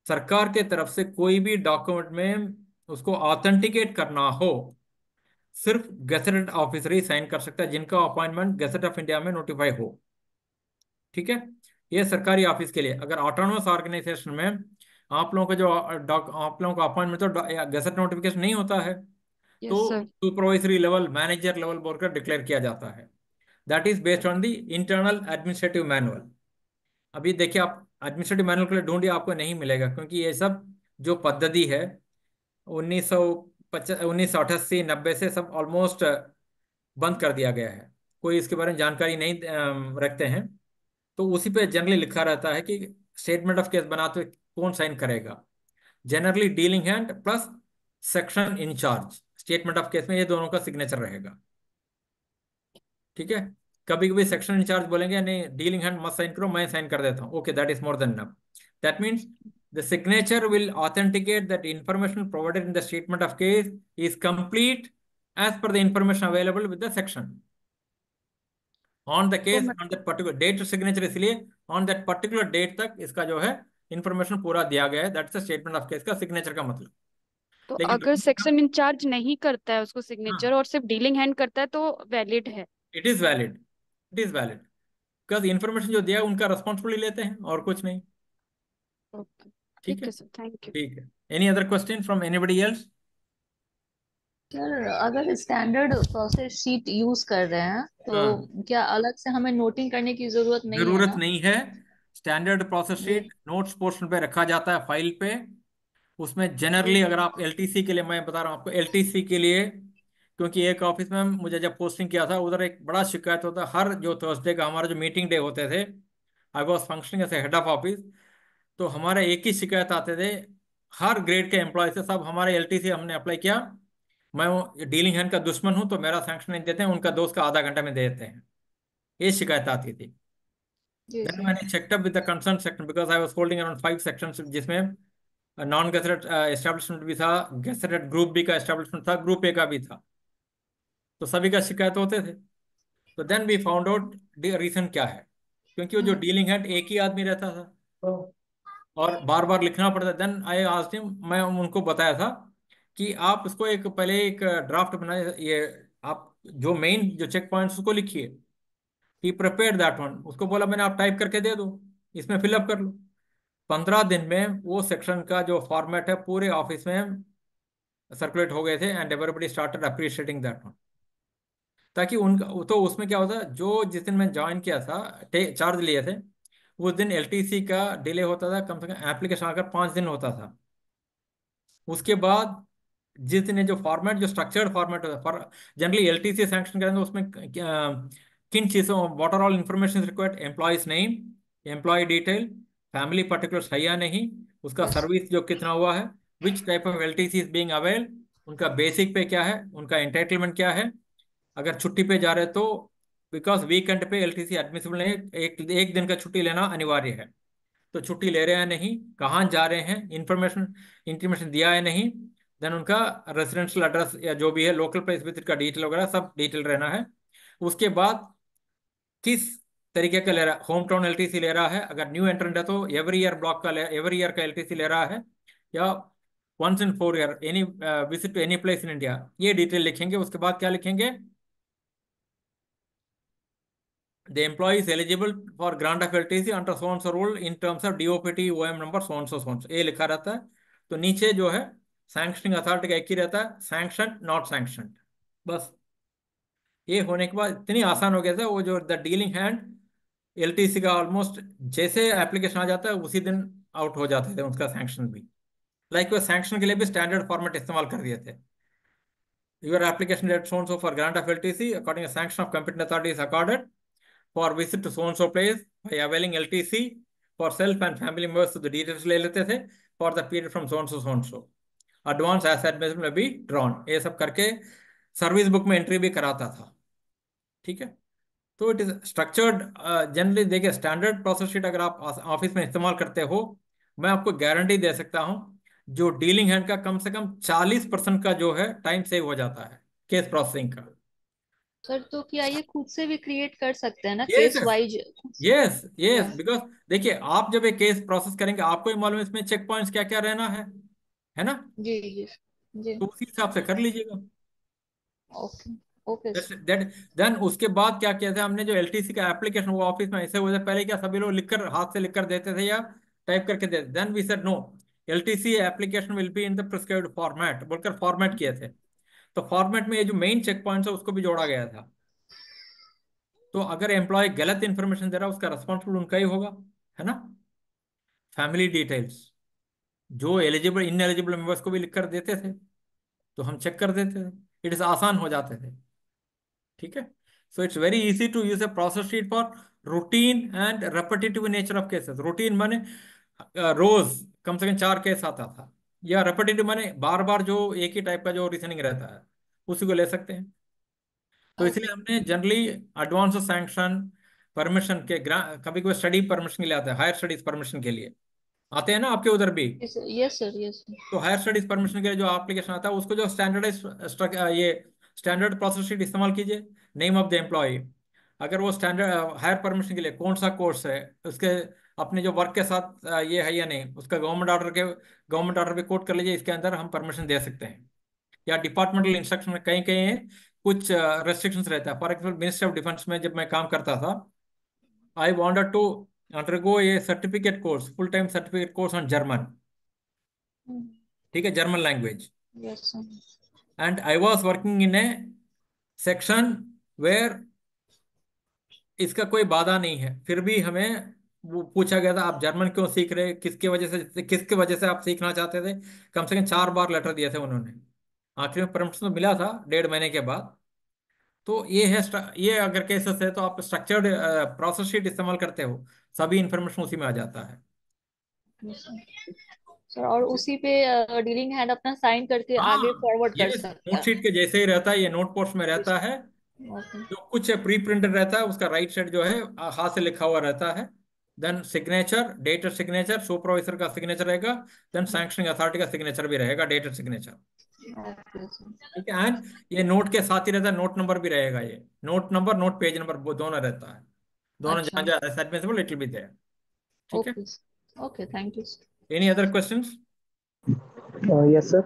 सरकार के तरफ से कोई भी डॉक्यूमेंट में उसको ऑथेंटिकेट करना हो, सिर्फ गैजेटेड ऑफिसर ही साइन कर सकता है जिनका अपॉइंटमेंट गैजेट ऑफ इंडिया में नोटिफाई हो। ठीक है, ये सरकारी ऑफिस के लिए। अगर ऑटोनोमस ऑर्गेनाइजेशन में आप लोगों का जो आप लोगों का अपॉइंटमेंट तो गैजेट नोटिफिकेशन नहीं होता है, तो yes sir. Supervisory level, manager level बोलकर डिक्लेयर किया जाता है। That is based on the internal administrative manual. अभी देखिए आप एडमिनिस्ट्रेटिव मैनुअल के लिए ढूंढिए, आपको नहीं मिलेगा, क्योंकि ये सब जो पद्धति है 1988-90 से सब ऑलमोस्ट बंद कर दिया गया है, कोई इसके बारे में जानकारी नहीं रखते हैं। तो उसी पे जनरली लिखा रहता है कि स्टेटमेंट ऑफ केस बनाते हुए कौन साइन करेगा। Generally dealing hand plus section incharge, statement of case में ये दोनों का सिग्नेचर रहेगा। ठीक है, कभी कभी सेक्शन इंचार्ज बोलेंगे नहीं डीलिंग हैंड मत साइन करो, मैं साइन कर देता हूँ, okay that is more than enough. That means the signature will authenticate that information provided in the statement of case is complete as per the information available with the section on the तो case on that particular date signature, इसलिए on that particular date तक इसका जो है information पूरा दिया गया है, that's the statement of case का सिग्नेचर का मतलब। तो लेकिन अगर सेक्शन इंचार्ज नहीं करता है उसको सिग्नेचर हाँ, और सिर्फ डीलिंग हैंड करता है तो वैलिड है। It is valid, it is valid, because information जो दिया है उनका रेस्पॉन्सिबिलिटी लेते हैं और कुछ नहीं। ओके, ठीक ठीक है, है सर, थैंक यू। ठीक है। Any other question from anybody else? Sir अगर स्टैंडर्ड प्रोसेस शीट यूज कर रहे हैं तो क्या अलग से हमें नोटिंग करने की जरूरत नहीं है जरूरत ना? नहीं है। स्टैंडर्ड प्रोसेस जी शीट नोट्स पोर्शन पे रखा जाता है फाइल पे। उसमें जनरली जी अगर आप एलटीसी के लिए, मैं बता रहा हूँ आपको एलटीसी के लिए, क्योंकि एक ऑफिस में मुझे जब पोस्टिंग किया था उधर एक बड़ा शिकायत होता, हर जो थर्सडे का हमारा जो मीटिंग डे होते थे, I was functioning as head of office, तो हमारे एक ही शिकायत आते थे हर ग्रेड के एम्प्लॉय से, सब हमारे एलटीसी हमने अप्लाई किया, मैं वो डीलिंग हैंड का दुश्मन हूं तो मेरा सैंक्शन नहीं देते हैं, उनका दोस्त का आधा घंटा में दे देते हैं, ये शिकायत आती थी। जी देन सर। मैंने checked up with the concern section because I was holding around 5 sections, जिसमें नॉन गैजेटेड एस्टेब्लिशमेंट भी था, गैजेटेड ग्रुप बी का एस्टेब्लिशमेंट था, ग्रुप ए का भी था, तो सभी का शिकायत होते थे। तो then we found out reason क्या है, क्योंकि वो जो डीलिंग हेड एक ही आदमी रहता था और बार बार लिखना पड़ता। देन आई आस्क्ड हिम, मैं उनको बताया था कि आप इसको एक पहले एक ड्राफ्ट बनाए, ये आप जो मेन जो चेक पॉइंट्स उसको लिखिए। ही प्रिपेयर्ड दैट वन, उसको बोला मैंने आप टाइप करके दे दो, इसमें फिलअप कर लो। 15 दिन में वो सेक्शन का जो फॉर्मेट है पूरे ऑफिस में सर्कुलेट हो गए थे and everybody started appreciating that one. ताकि उनका तो उसमें क्या होता, जो जिस दिन मैं ज्वाइन किया था, चार्ज लिए थे, उस दिन एलटीसी का डिले होता था, कम से कम एप्लीकेशन आकर 5 दिन होता था। उसके बाद जिस दिन ये जो फॉर्मेट, जो स्ट्रक्चर्ड फॉर्मेट होता है फॉर जनरली एलटीसी सैंक्शन करेंगे, उसमें किन चीज़ों, what are all information required, employees name, employee detail, family particulars है या नहीं, उसका यस सर्विस जो कितना हुआ है, which type of LTC is being avail, उनका बेसिक पे क्या है, उनका एंटाइटलमेंट क्या है, अगर छुट्टी पे जा रहे तो, बिकॉज वीकेंड पे एलटीसी एडमिसिबल नहीं, एक एक दिन का छुट्टी लेना अनिवार्य है, तो छुट्टी ले रहे हैं नहीं, कहाँ जा रहे हैं, इंफॉर्मेशन इंटीमेशन दिया है नहीं, देन उनका रेजिडेंशियल एड्रेस या जो भी है लोकल प्लेस विजिट का डिटेल वगैरह सब डिटेल रहना है। उसके बाद किस तरीके का ले रहा है, होम टाउन एलटीसी ले रहा है, अगर न्यू एंट्रेंट है तो एवरी ईयर ब्लॉक का एवरी ईयर का एलटीसी ले रहा है, या once in 4 year any visit to any place in India, ये डिटेल लिखेंगे। उसके बाद क्या लिखेंगे, the employee is eligible for grant of LTC under so and so rule in terms of DOPT OM number so and so so and so, ये लिखा रहता है। तो नीचे जो है सैंक्शनिंग अथॉरिटी का एक ही रहता है, सैंक्शन नॉट सैंक्शन, बस। ये होने के बाद इतनी आसान हो गया था, वो जो द डीलिंग हैंड एलटीसी का ऑलमोस्ट जैसे एप्लीकेशन आ जाता है उसी दिन आउट हो जाते थे उसका सैंक्शन भी। लाइक वो सैंक्शन के लिए भी स्टैंडर्ड फॉर्मेट इस्तेमाल कर दिए थे, your application date so and so for grant of LTC according sanction of competent authority is accorded for visit to so and so place by availing LTC for self and family members, तो details ले लेते थे for the period from so and so so and so, advance as admissible may be drawn, ये सब करके service book में entry भी कराता था। ठीक है, तो इट इज स्ट्रक्चर्ड। जनरली देखिए स्टैंडर्ड प्रोसेस शीट अगर आप ऑफिस में इस्तेमाल करते हो, मैं आपको गारंटी दे सकता हूं जो डीलिंग हैंड का कम से कम 40% का जो है टाइम सेव हो जाता है केस प्रोसेसिंग का। सर तो क्या ये खुद से भी क्रिएट कर सकते हैं ना yes case wise? Yes yes, yes because देखिए आप जब एक केस प्रोसेस करेंगे आपको ही मालूम है इसमें चेक पॉइंट्स क्या क्या रहना है ना, जी जी जी। तो उसी हिसाब से कर लीजिएगा। Okay okay sir. That then उसके बाद क्या किया था हमने, जो एलटीसी का एप्लीकेशन वो ऑफिस में ऐसे हुए थे, पहले क्या सभी लोग लिखकर हाथ से लिखकर देते थे या टाइप करके देते, then we said no, LTC application will be in the prescribed format बोलकर फॉर्मेट किए थे। तो फॉर्मेट में ये जो मेन चेक पॉइंट्स है उसको भी जोड़ा गया था। तो अगर एम्प्लॉय गलत इंफॉर्मेशन दे रहा है उसका रेस्पॉन्सिबल उनका ही होगा, है ना। फैमिली डिटेल्स जो एलिजिबल इन एलिजिबल मेंबर्स को भी लिख कर देते थे, तो हम चेक कर देते थे, इट इज आसान हो जाते थे। ठीक है, so it's very easy to use a process sheet for routine and repetitive nature of cases. Routine माने रोज कम से कम 4 केस आता था, या रेपिटेटिव माने बार बार जो एक ही टाइप का जो रीजनिंग रहता है उसी को ले सकते हैं। तो इसलिए ओके हमने जनरली एडवांस सैंक्शन परमिशन के कभी कभी स्टडी परमिशन के लिए आता है, हायर स्टडीज परमिशन के लिए आते हैं ना आपके उधर भी। Yes sir yes sir. तो हायर स्टडीज परमिशन के लिए जो एप्लीकेशन आता है उसको जो स्टैंडर्डाइज ये स्टैंडर्ड प्रोसेस शीट इस्तेमाल कीजिए, नेम ऑफ द एम्प्लॉय, अगर वो स्टैंडर्ड हायर परमिशन के लिए कौन सा कोर्स है, उसके अपने जो वर्क के साथ ये है या नहीं, उसका गवर्नमेंट ऑर्डर भी कोट कर लीजिए, इसके अंदर हम परमिशन दे सकते हैं। या डिपार्टमेंटल इंस्ट्रक्शन में कहीं कहीं कुछ रेस्ट्रिक्शंस रहता है। For example ministry of defence में जब मैं काम करता था, I wanted to undergo a certificate course, full time certificate course on German. ठीक है, German language. Yes sir. and I was working in a section where इसका कोई बाधा नहीं है, फिर भी हमें वो पूछा गया था आप जर्मन क्यों सीख रहे, किसके वजह से आप सीखना चाहते थे। कम से कम 4 बार लेटर दिए थे उन्होंने। आखिर में परमिशन तो मिला था 1.5 महीने के बाद। तो ये है ये अगर केसेस है तो आप स्ट्रक्चर्ड प्रोसेस शीट इस्तेमाल करते हो, सभी इंफॉर्मेशन उसी में आ जाता है। सर और उसी पे डीलिंग हैंड अपना साइन करके आगे हाँ, फॉरवर्ड ये कर सकता नोट शीट के जैसे ही रहता है, ये नोट पोस्ट में रहता है। है। ओके। जो कुछ प्री प्रिंटेड रहता है उसका राइट साइड जो है हाथ से लिखा हुआ रहता है। देन सिग्नेचर, डेटेड सिग्नेचर, सुपरवाइजर का सिग्नेचर रहेगा। देन सैंक्शनिंग अथॉरिटी का सिग्नेचर भी रहेगा, डेटेड सिग्नेचर। Okay sir. ठीक है। एंड ये नोट के साथ ही रहता है, नोट नंबर भी रहेगा। ये note number, note page number, वो दोनों रहता है। दोनों अच्छा। जहाँ जहाँ admissible it will be there. ठीक है। Okay. Okay, thank you. Any other questions? Yes, sir.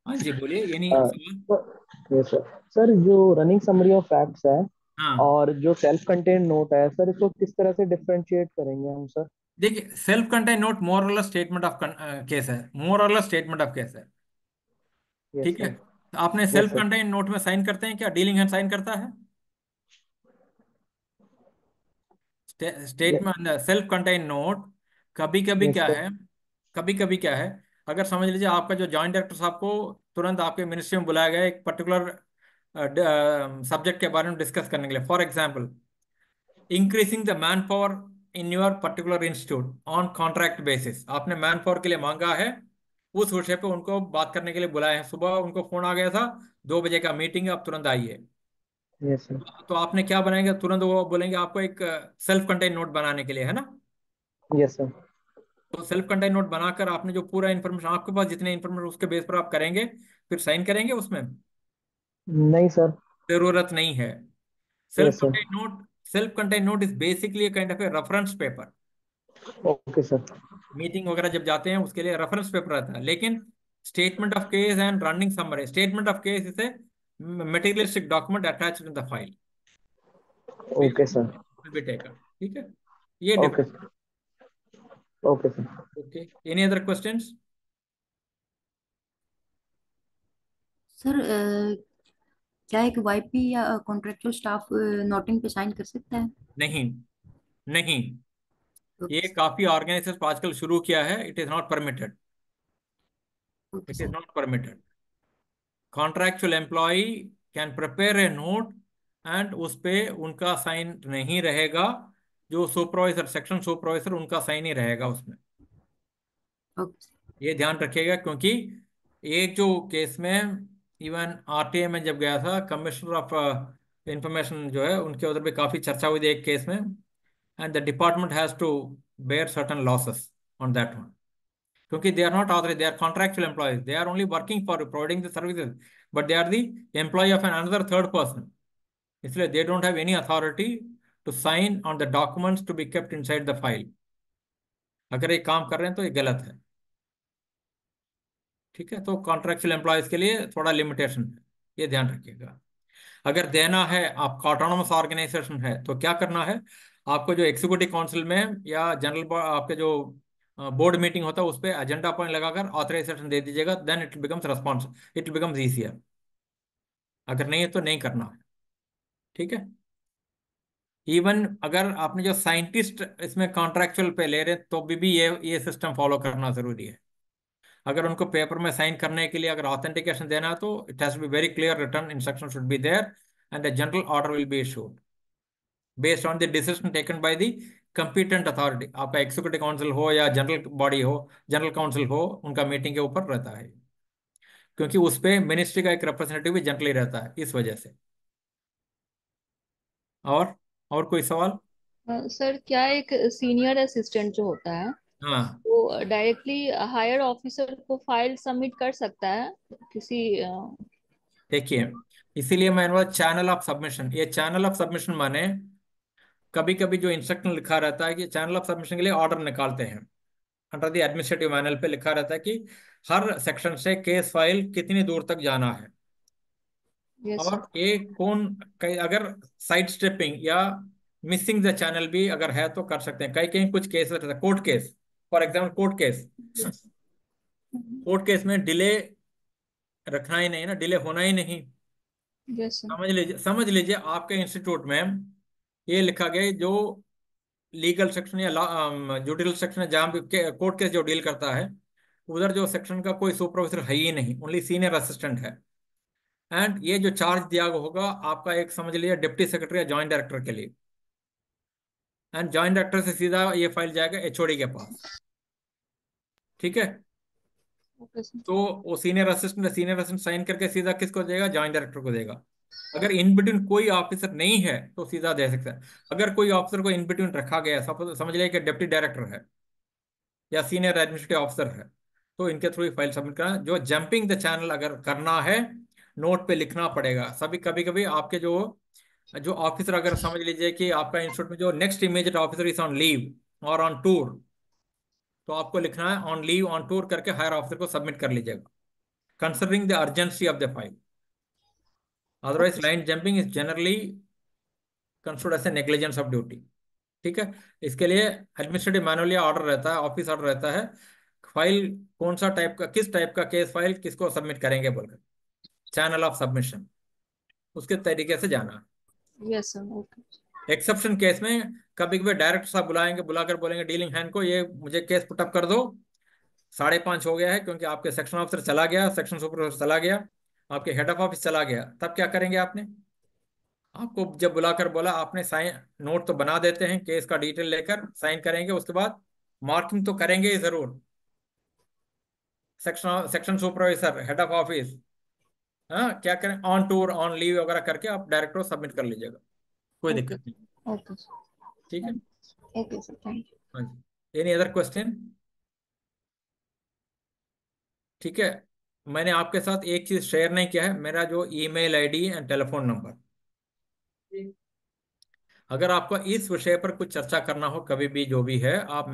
हाँ जी, बोलिए। एनी Uh, सवाल? yes, sir. सर जो रनिंग समरी ऑफ फैक्ट्स है हाँ, और जो सेल्फ कंटेंट नोट है सर, इसको किस तरह से डिफरेंशिएट करेंगे हम सर? देखिए, सेल्फ कंटेन नोट मोर और लेस स्टेटमेंट ऑफ केस है, मोर और लेस स्टेटमेंट ऑफ केस है। यस ठीक है। सर। तो आपने yes self sir. Contain note में साइन करते हैं क्या? डीलिंग हैंड साइन करता है? स्टेटमेंट सेल्फ कंटेन नोट कभी कभी यस क्या सर। है, कभी कभी क्या है, अगर समझ लीजिए आपका जो जॉइंट डायरेक्टर साहब को तुरंत आपके मिनिस्ट्री में बुलाया गया एक पर्टिकुलर सब्जेक्ट के बारे में डिस्कस करने के लिए, for example increasing the man power in your particular institute on contract basis, आपने मैन पावर के लिए मांगा है, उस विषय पे उनको बात करने के लिए बुलाया है। सुबह उनको फोन आ गया था 2 बजे का मीटिंग है, आप तुरंत आइए। Yes sir. तो आपने क्या बनाएंगे, तुरंत वो बोलेंगे आपको एक सेल्फ कंटेन नोट बनाने के लिए, है ना। Yes sir. तो सेल्फ कंटेन नोट बनाकर आपने जो पूरा इन्फॉर्मेशन आपके पास जितने इन्फॉर्मेशन उसके बेस पर आप करेंगे, फिर साइन करेंगे उसमें। नहीं सर। जरूरत नहीं है। Self yes sir. Contain note, self contain note is basically kind of a reference paper. Okay sir. Meeting वगैरह जब जाते हैं उसके लिए रेफरेंस पेपर रहता है। लेकिन statement of case and running summary, statement of case is a materialistic document attached in the file, okay sir. Will be taken. ठीक है, ये okay difference. Sir. Okay sir. Okay, any other questions? Sir क्या एक YP या contractual staff noting पे sign कर सकता है? नहीं, नहीं, ये ओके काफी ऑर्गेनाइजेशन आजकल शुरू किया है। It is not permitted, okay it is sir. Not permitted. Contractual employee can prepare a note and उस पे उनका साइन नहीं रहेगा, जो सुपरवाइजर, सेक्शन सुपरवाइजर, उनका साइन ही रहेगा उसमें। ओके ये ध्यान रखिएगा, क्योंकि एक जो केस में इवन आरटीए में जब गया था, कमिश्नर ऑफ इंफॉर्मेशन जो है उनके उधर भी काफी चर्चा हुई थी एक केस में। And the department has to bear certain losses on that one, क्योंकि they are not authorize, they are contractual employees, they are only working for providing the services, but they are the employee of an another third person. इसलिए they don't have any authority to sign on the documents to be kept inside the file. अगर ये काम कर रहे हैं तो ये गलत है। ठीक है, तो कॉन्ट्रैक्चुअल एम्प्लॉयज के लिए थोड़ा लिमिटेशन है, ये ध्यान रखिएगा। अगर देना है, आपका ऑटोनोमस ऑर्गेनाइजेशन है, तो क्या करना है, आपको जो एग्जीक्यूटिव काउंसिल में या जनरल आपके जो बोर्ड मीटिंग होता है उस पर एजेंडा पॉइंट लगाकर ऑथराइजेशन दे दीजिएगा। Then it becomes response, it becomes easier. अगर नहीं है तो नहीं करना है। ठीक है। इवन अगर आपने जो साइंटिस्ट इसमें कॉन्ट्रैक्चुअल पे ले रहे हैं तो भी ये सिस्टम फॉलो करना जरूरी है। अगर उनको पेपर में साइन करने के लिए अगर ऑथेंटिकेशन देना है तो it has to be very clear, return instruction should be there and the general order will be issued based on the decision taken by the competent authority. आपका एग्जीक्यूटिव काउंसिल हो या जनरल बॉडी हो, general council हो, उनका meeting के ऊपर रहता है, क्योंकि उस पे मिनिस्ट्री का एक रिप्रेजेंटेटिव भी जनरली रहता है, इस वजह से। और और कोई सवाल? सर क्या एक सीनियर असिस्टेंट जो होता है हाँ, वो डायरेक्टली हायर ऑफिसर को फाइल सबमिट कर सकता है किसी देखिए, इसीलिए मैंने बोला चैनल ऑफ सबमिशन। ये चैनल ऑफ सबमिशन माने कभी कभी जो इंस्ट्रक्शन लिखा रहता है कि चैनल ऑफ सबमिशन के लिए ऑर्डर निकालते हैं, अंडर द एडमिनिस्ट्रेटिव मैनुअल पे लिखा रहता है कि हर सेक्शन से केस फाइल कितनी दूर तक जाना है। Yes sir. और ये अगर साइड स्टेपिंग या मिसिंग द चैनल भी अगर है तो कर सकते हैं। कई कहीं कुछ केस रहता है, court case, for example court case, yes. Court case में डिले रखना ही नहीं ना, डिले होना ही नहीं। Yes sir. समझ लीजिए आपके इंस्टीट्यूट में ये लिखा गया है, जो लीगल सेक्शन या जुडिशल सेक्शन है, जहाँ भी कोर्ट केस जो डील करता है, उधर जो सेक्शन का कोई सुपरवाइजर है ही नहीं, ओनली सीनियर असिस्टेंट है। एंड ये जो चार्ज दिया होगा आपका, एक समझ लीजिए डिप्टी सेक्रेटरी या जॉइंट डायरेक्टर के लिए, एंड जॉइंट डायरेक्टर से सीधा ये फाइल जाएगा एचओडी के पास। ठीक है, ओके सर। तो वो सीनियर असिस्टेंट साइन करके सीधा किसको देगा? जॉइंट डायरेक्टर को देगा। अगर इन बिटवीन कोई ऑफिसर नहीं है तो सीधा दे सकता है। अगर कोई ऑफिसर को इन बिटवीन रखा गया, समझ लिया कि डिप्टी डायरेक्टर है या सीनियर एडमिनिस्ट्रेटिव ऑफिसर है, तो इनके थ्रू ही फाइल सबमिट करना। जो जंपिंग द चैनल अगर करना है, नोट पे लिखना पड़ेगा। सभी कभी कभी आपके जो जो ऑफिसर, अगर समझ लीजिए कि आपका इंस्टीट्यूट में जो next immediate officer is on leave और ऑन टूर, तो आपको लिखना है ऑन लीव ऑन टूर करके हायर ऑफिसर को सबमिट कर लीजिएगा, considering the urgency of the file. Otherwise line jumping is generally considered as a negligence of duty. ठीक है, इसके लिए एडमिनिस्ट्रेटिव मैनुअल या ऑर्डर रहता है, ऑफिस ऑर्डर रहता है, फाइल कौन सा टाइप का, किस टाइप का केस फाइल किसको सबमिट करेंगे बोलकर, चैनल ऑफ सबमिशन, उसके तरीके से जाना है। Yes sir. Okay. Exception case में कभी कभी डायरेक्टर साहब बुलाएंगे, बुलाकर बोलेंगे डीलिंग हैंड को, ये मुझे केस पुटअप कर दो, 5:30 हो गया है, क्योंकि आपके सेक्शन ऑफिसर चला गया, सेक्शन सुपरवाइजर चला गया, आपके हेड ऑफ ऑफिस चला गया, तब क्या करेंगे आपने? आपको जब बुलाकर बोला, आपने साइन नोट तो बना देते हैं, केस का डिटेल लेकर साइन करेंगे, उसके बाद मार्किंग तो करेंगे ही जरूर, section supervisor, head of office, हाँ क्या करें, ऑन टूर ऑन लीव वगैरह करके आप डायरेक्ट को सबमिट कर लीजिएगा, कोई ओके। दिक्कत नहीं। ओके ठीक है, sir. Okay sir, thank you. हाँ जी, एनी अदर क्वेश्चन? ठीक है, मैंने आपके साथ एक चीज शेयर नहीं किया है, मेरा जो email ID and telephone number. अगर आपको इस विषय पर कुछ चर्चा करना हो कभी भी, जो भी है, आप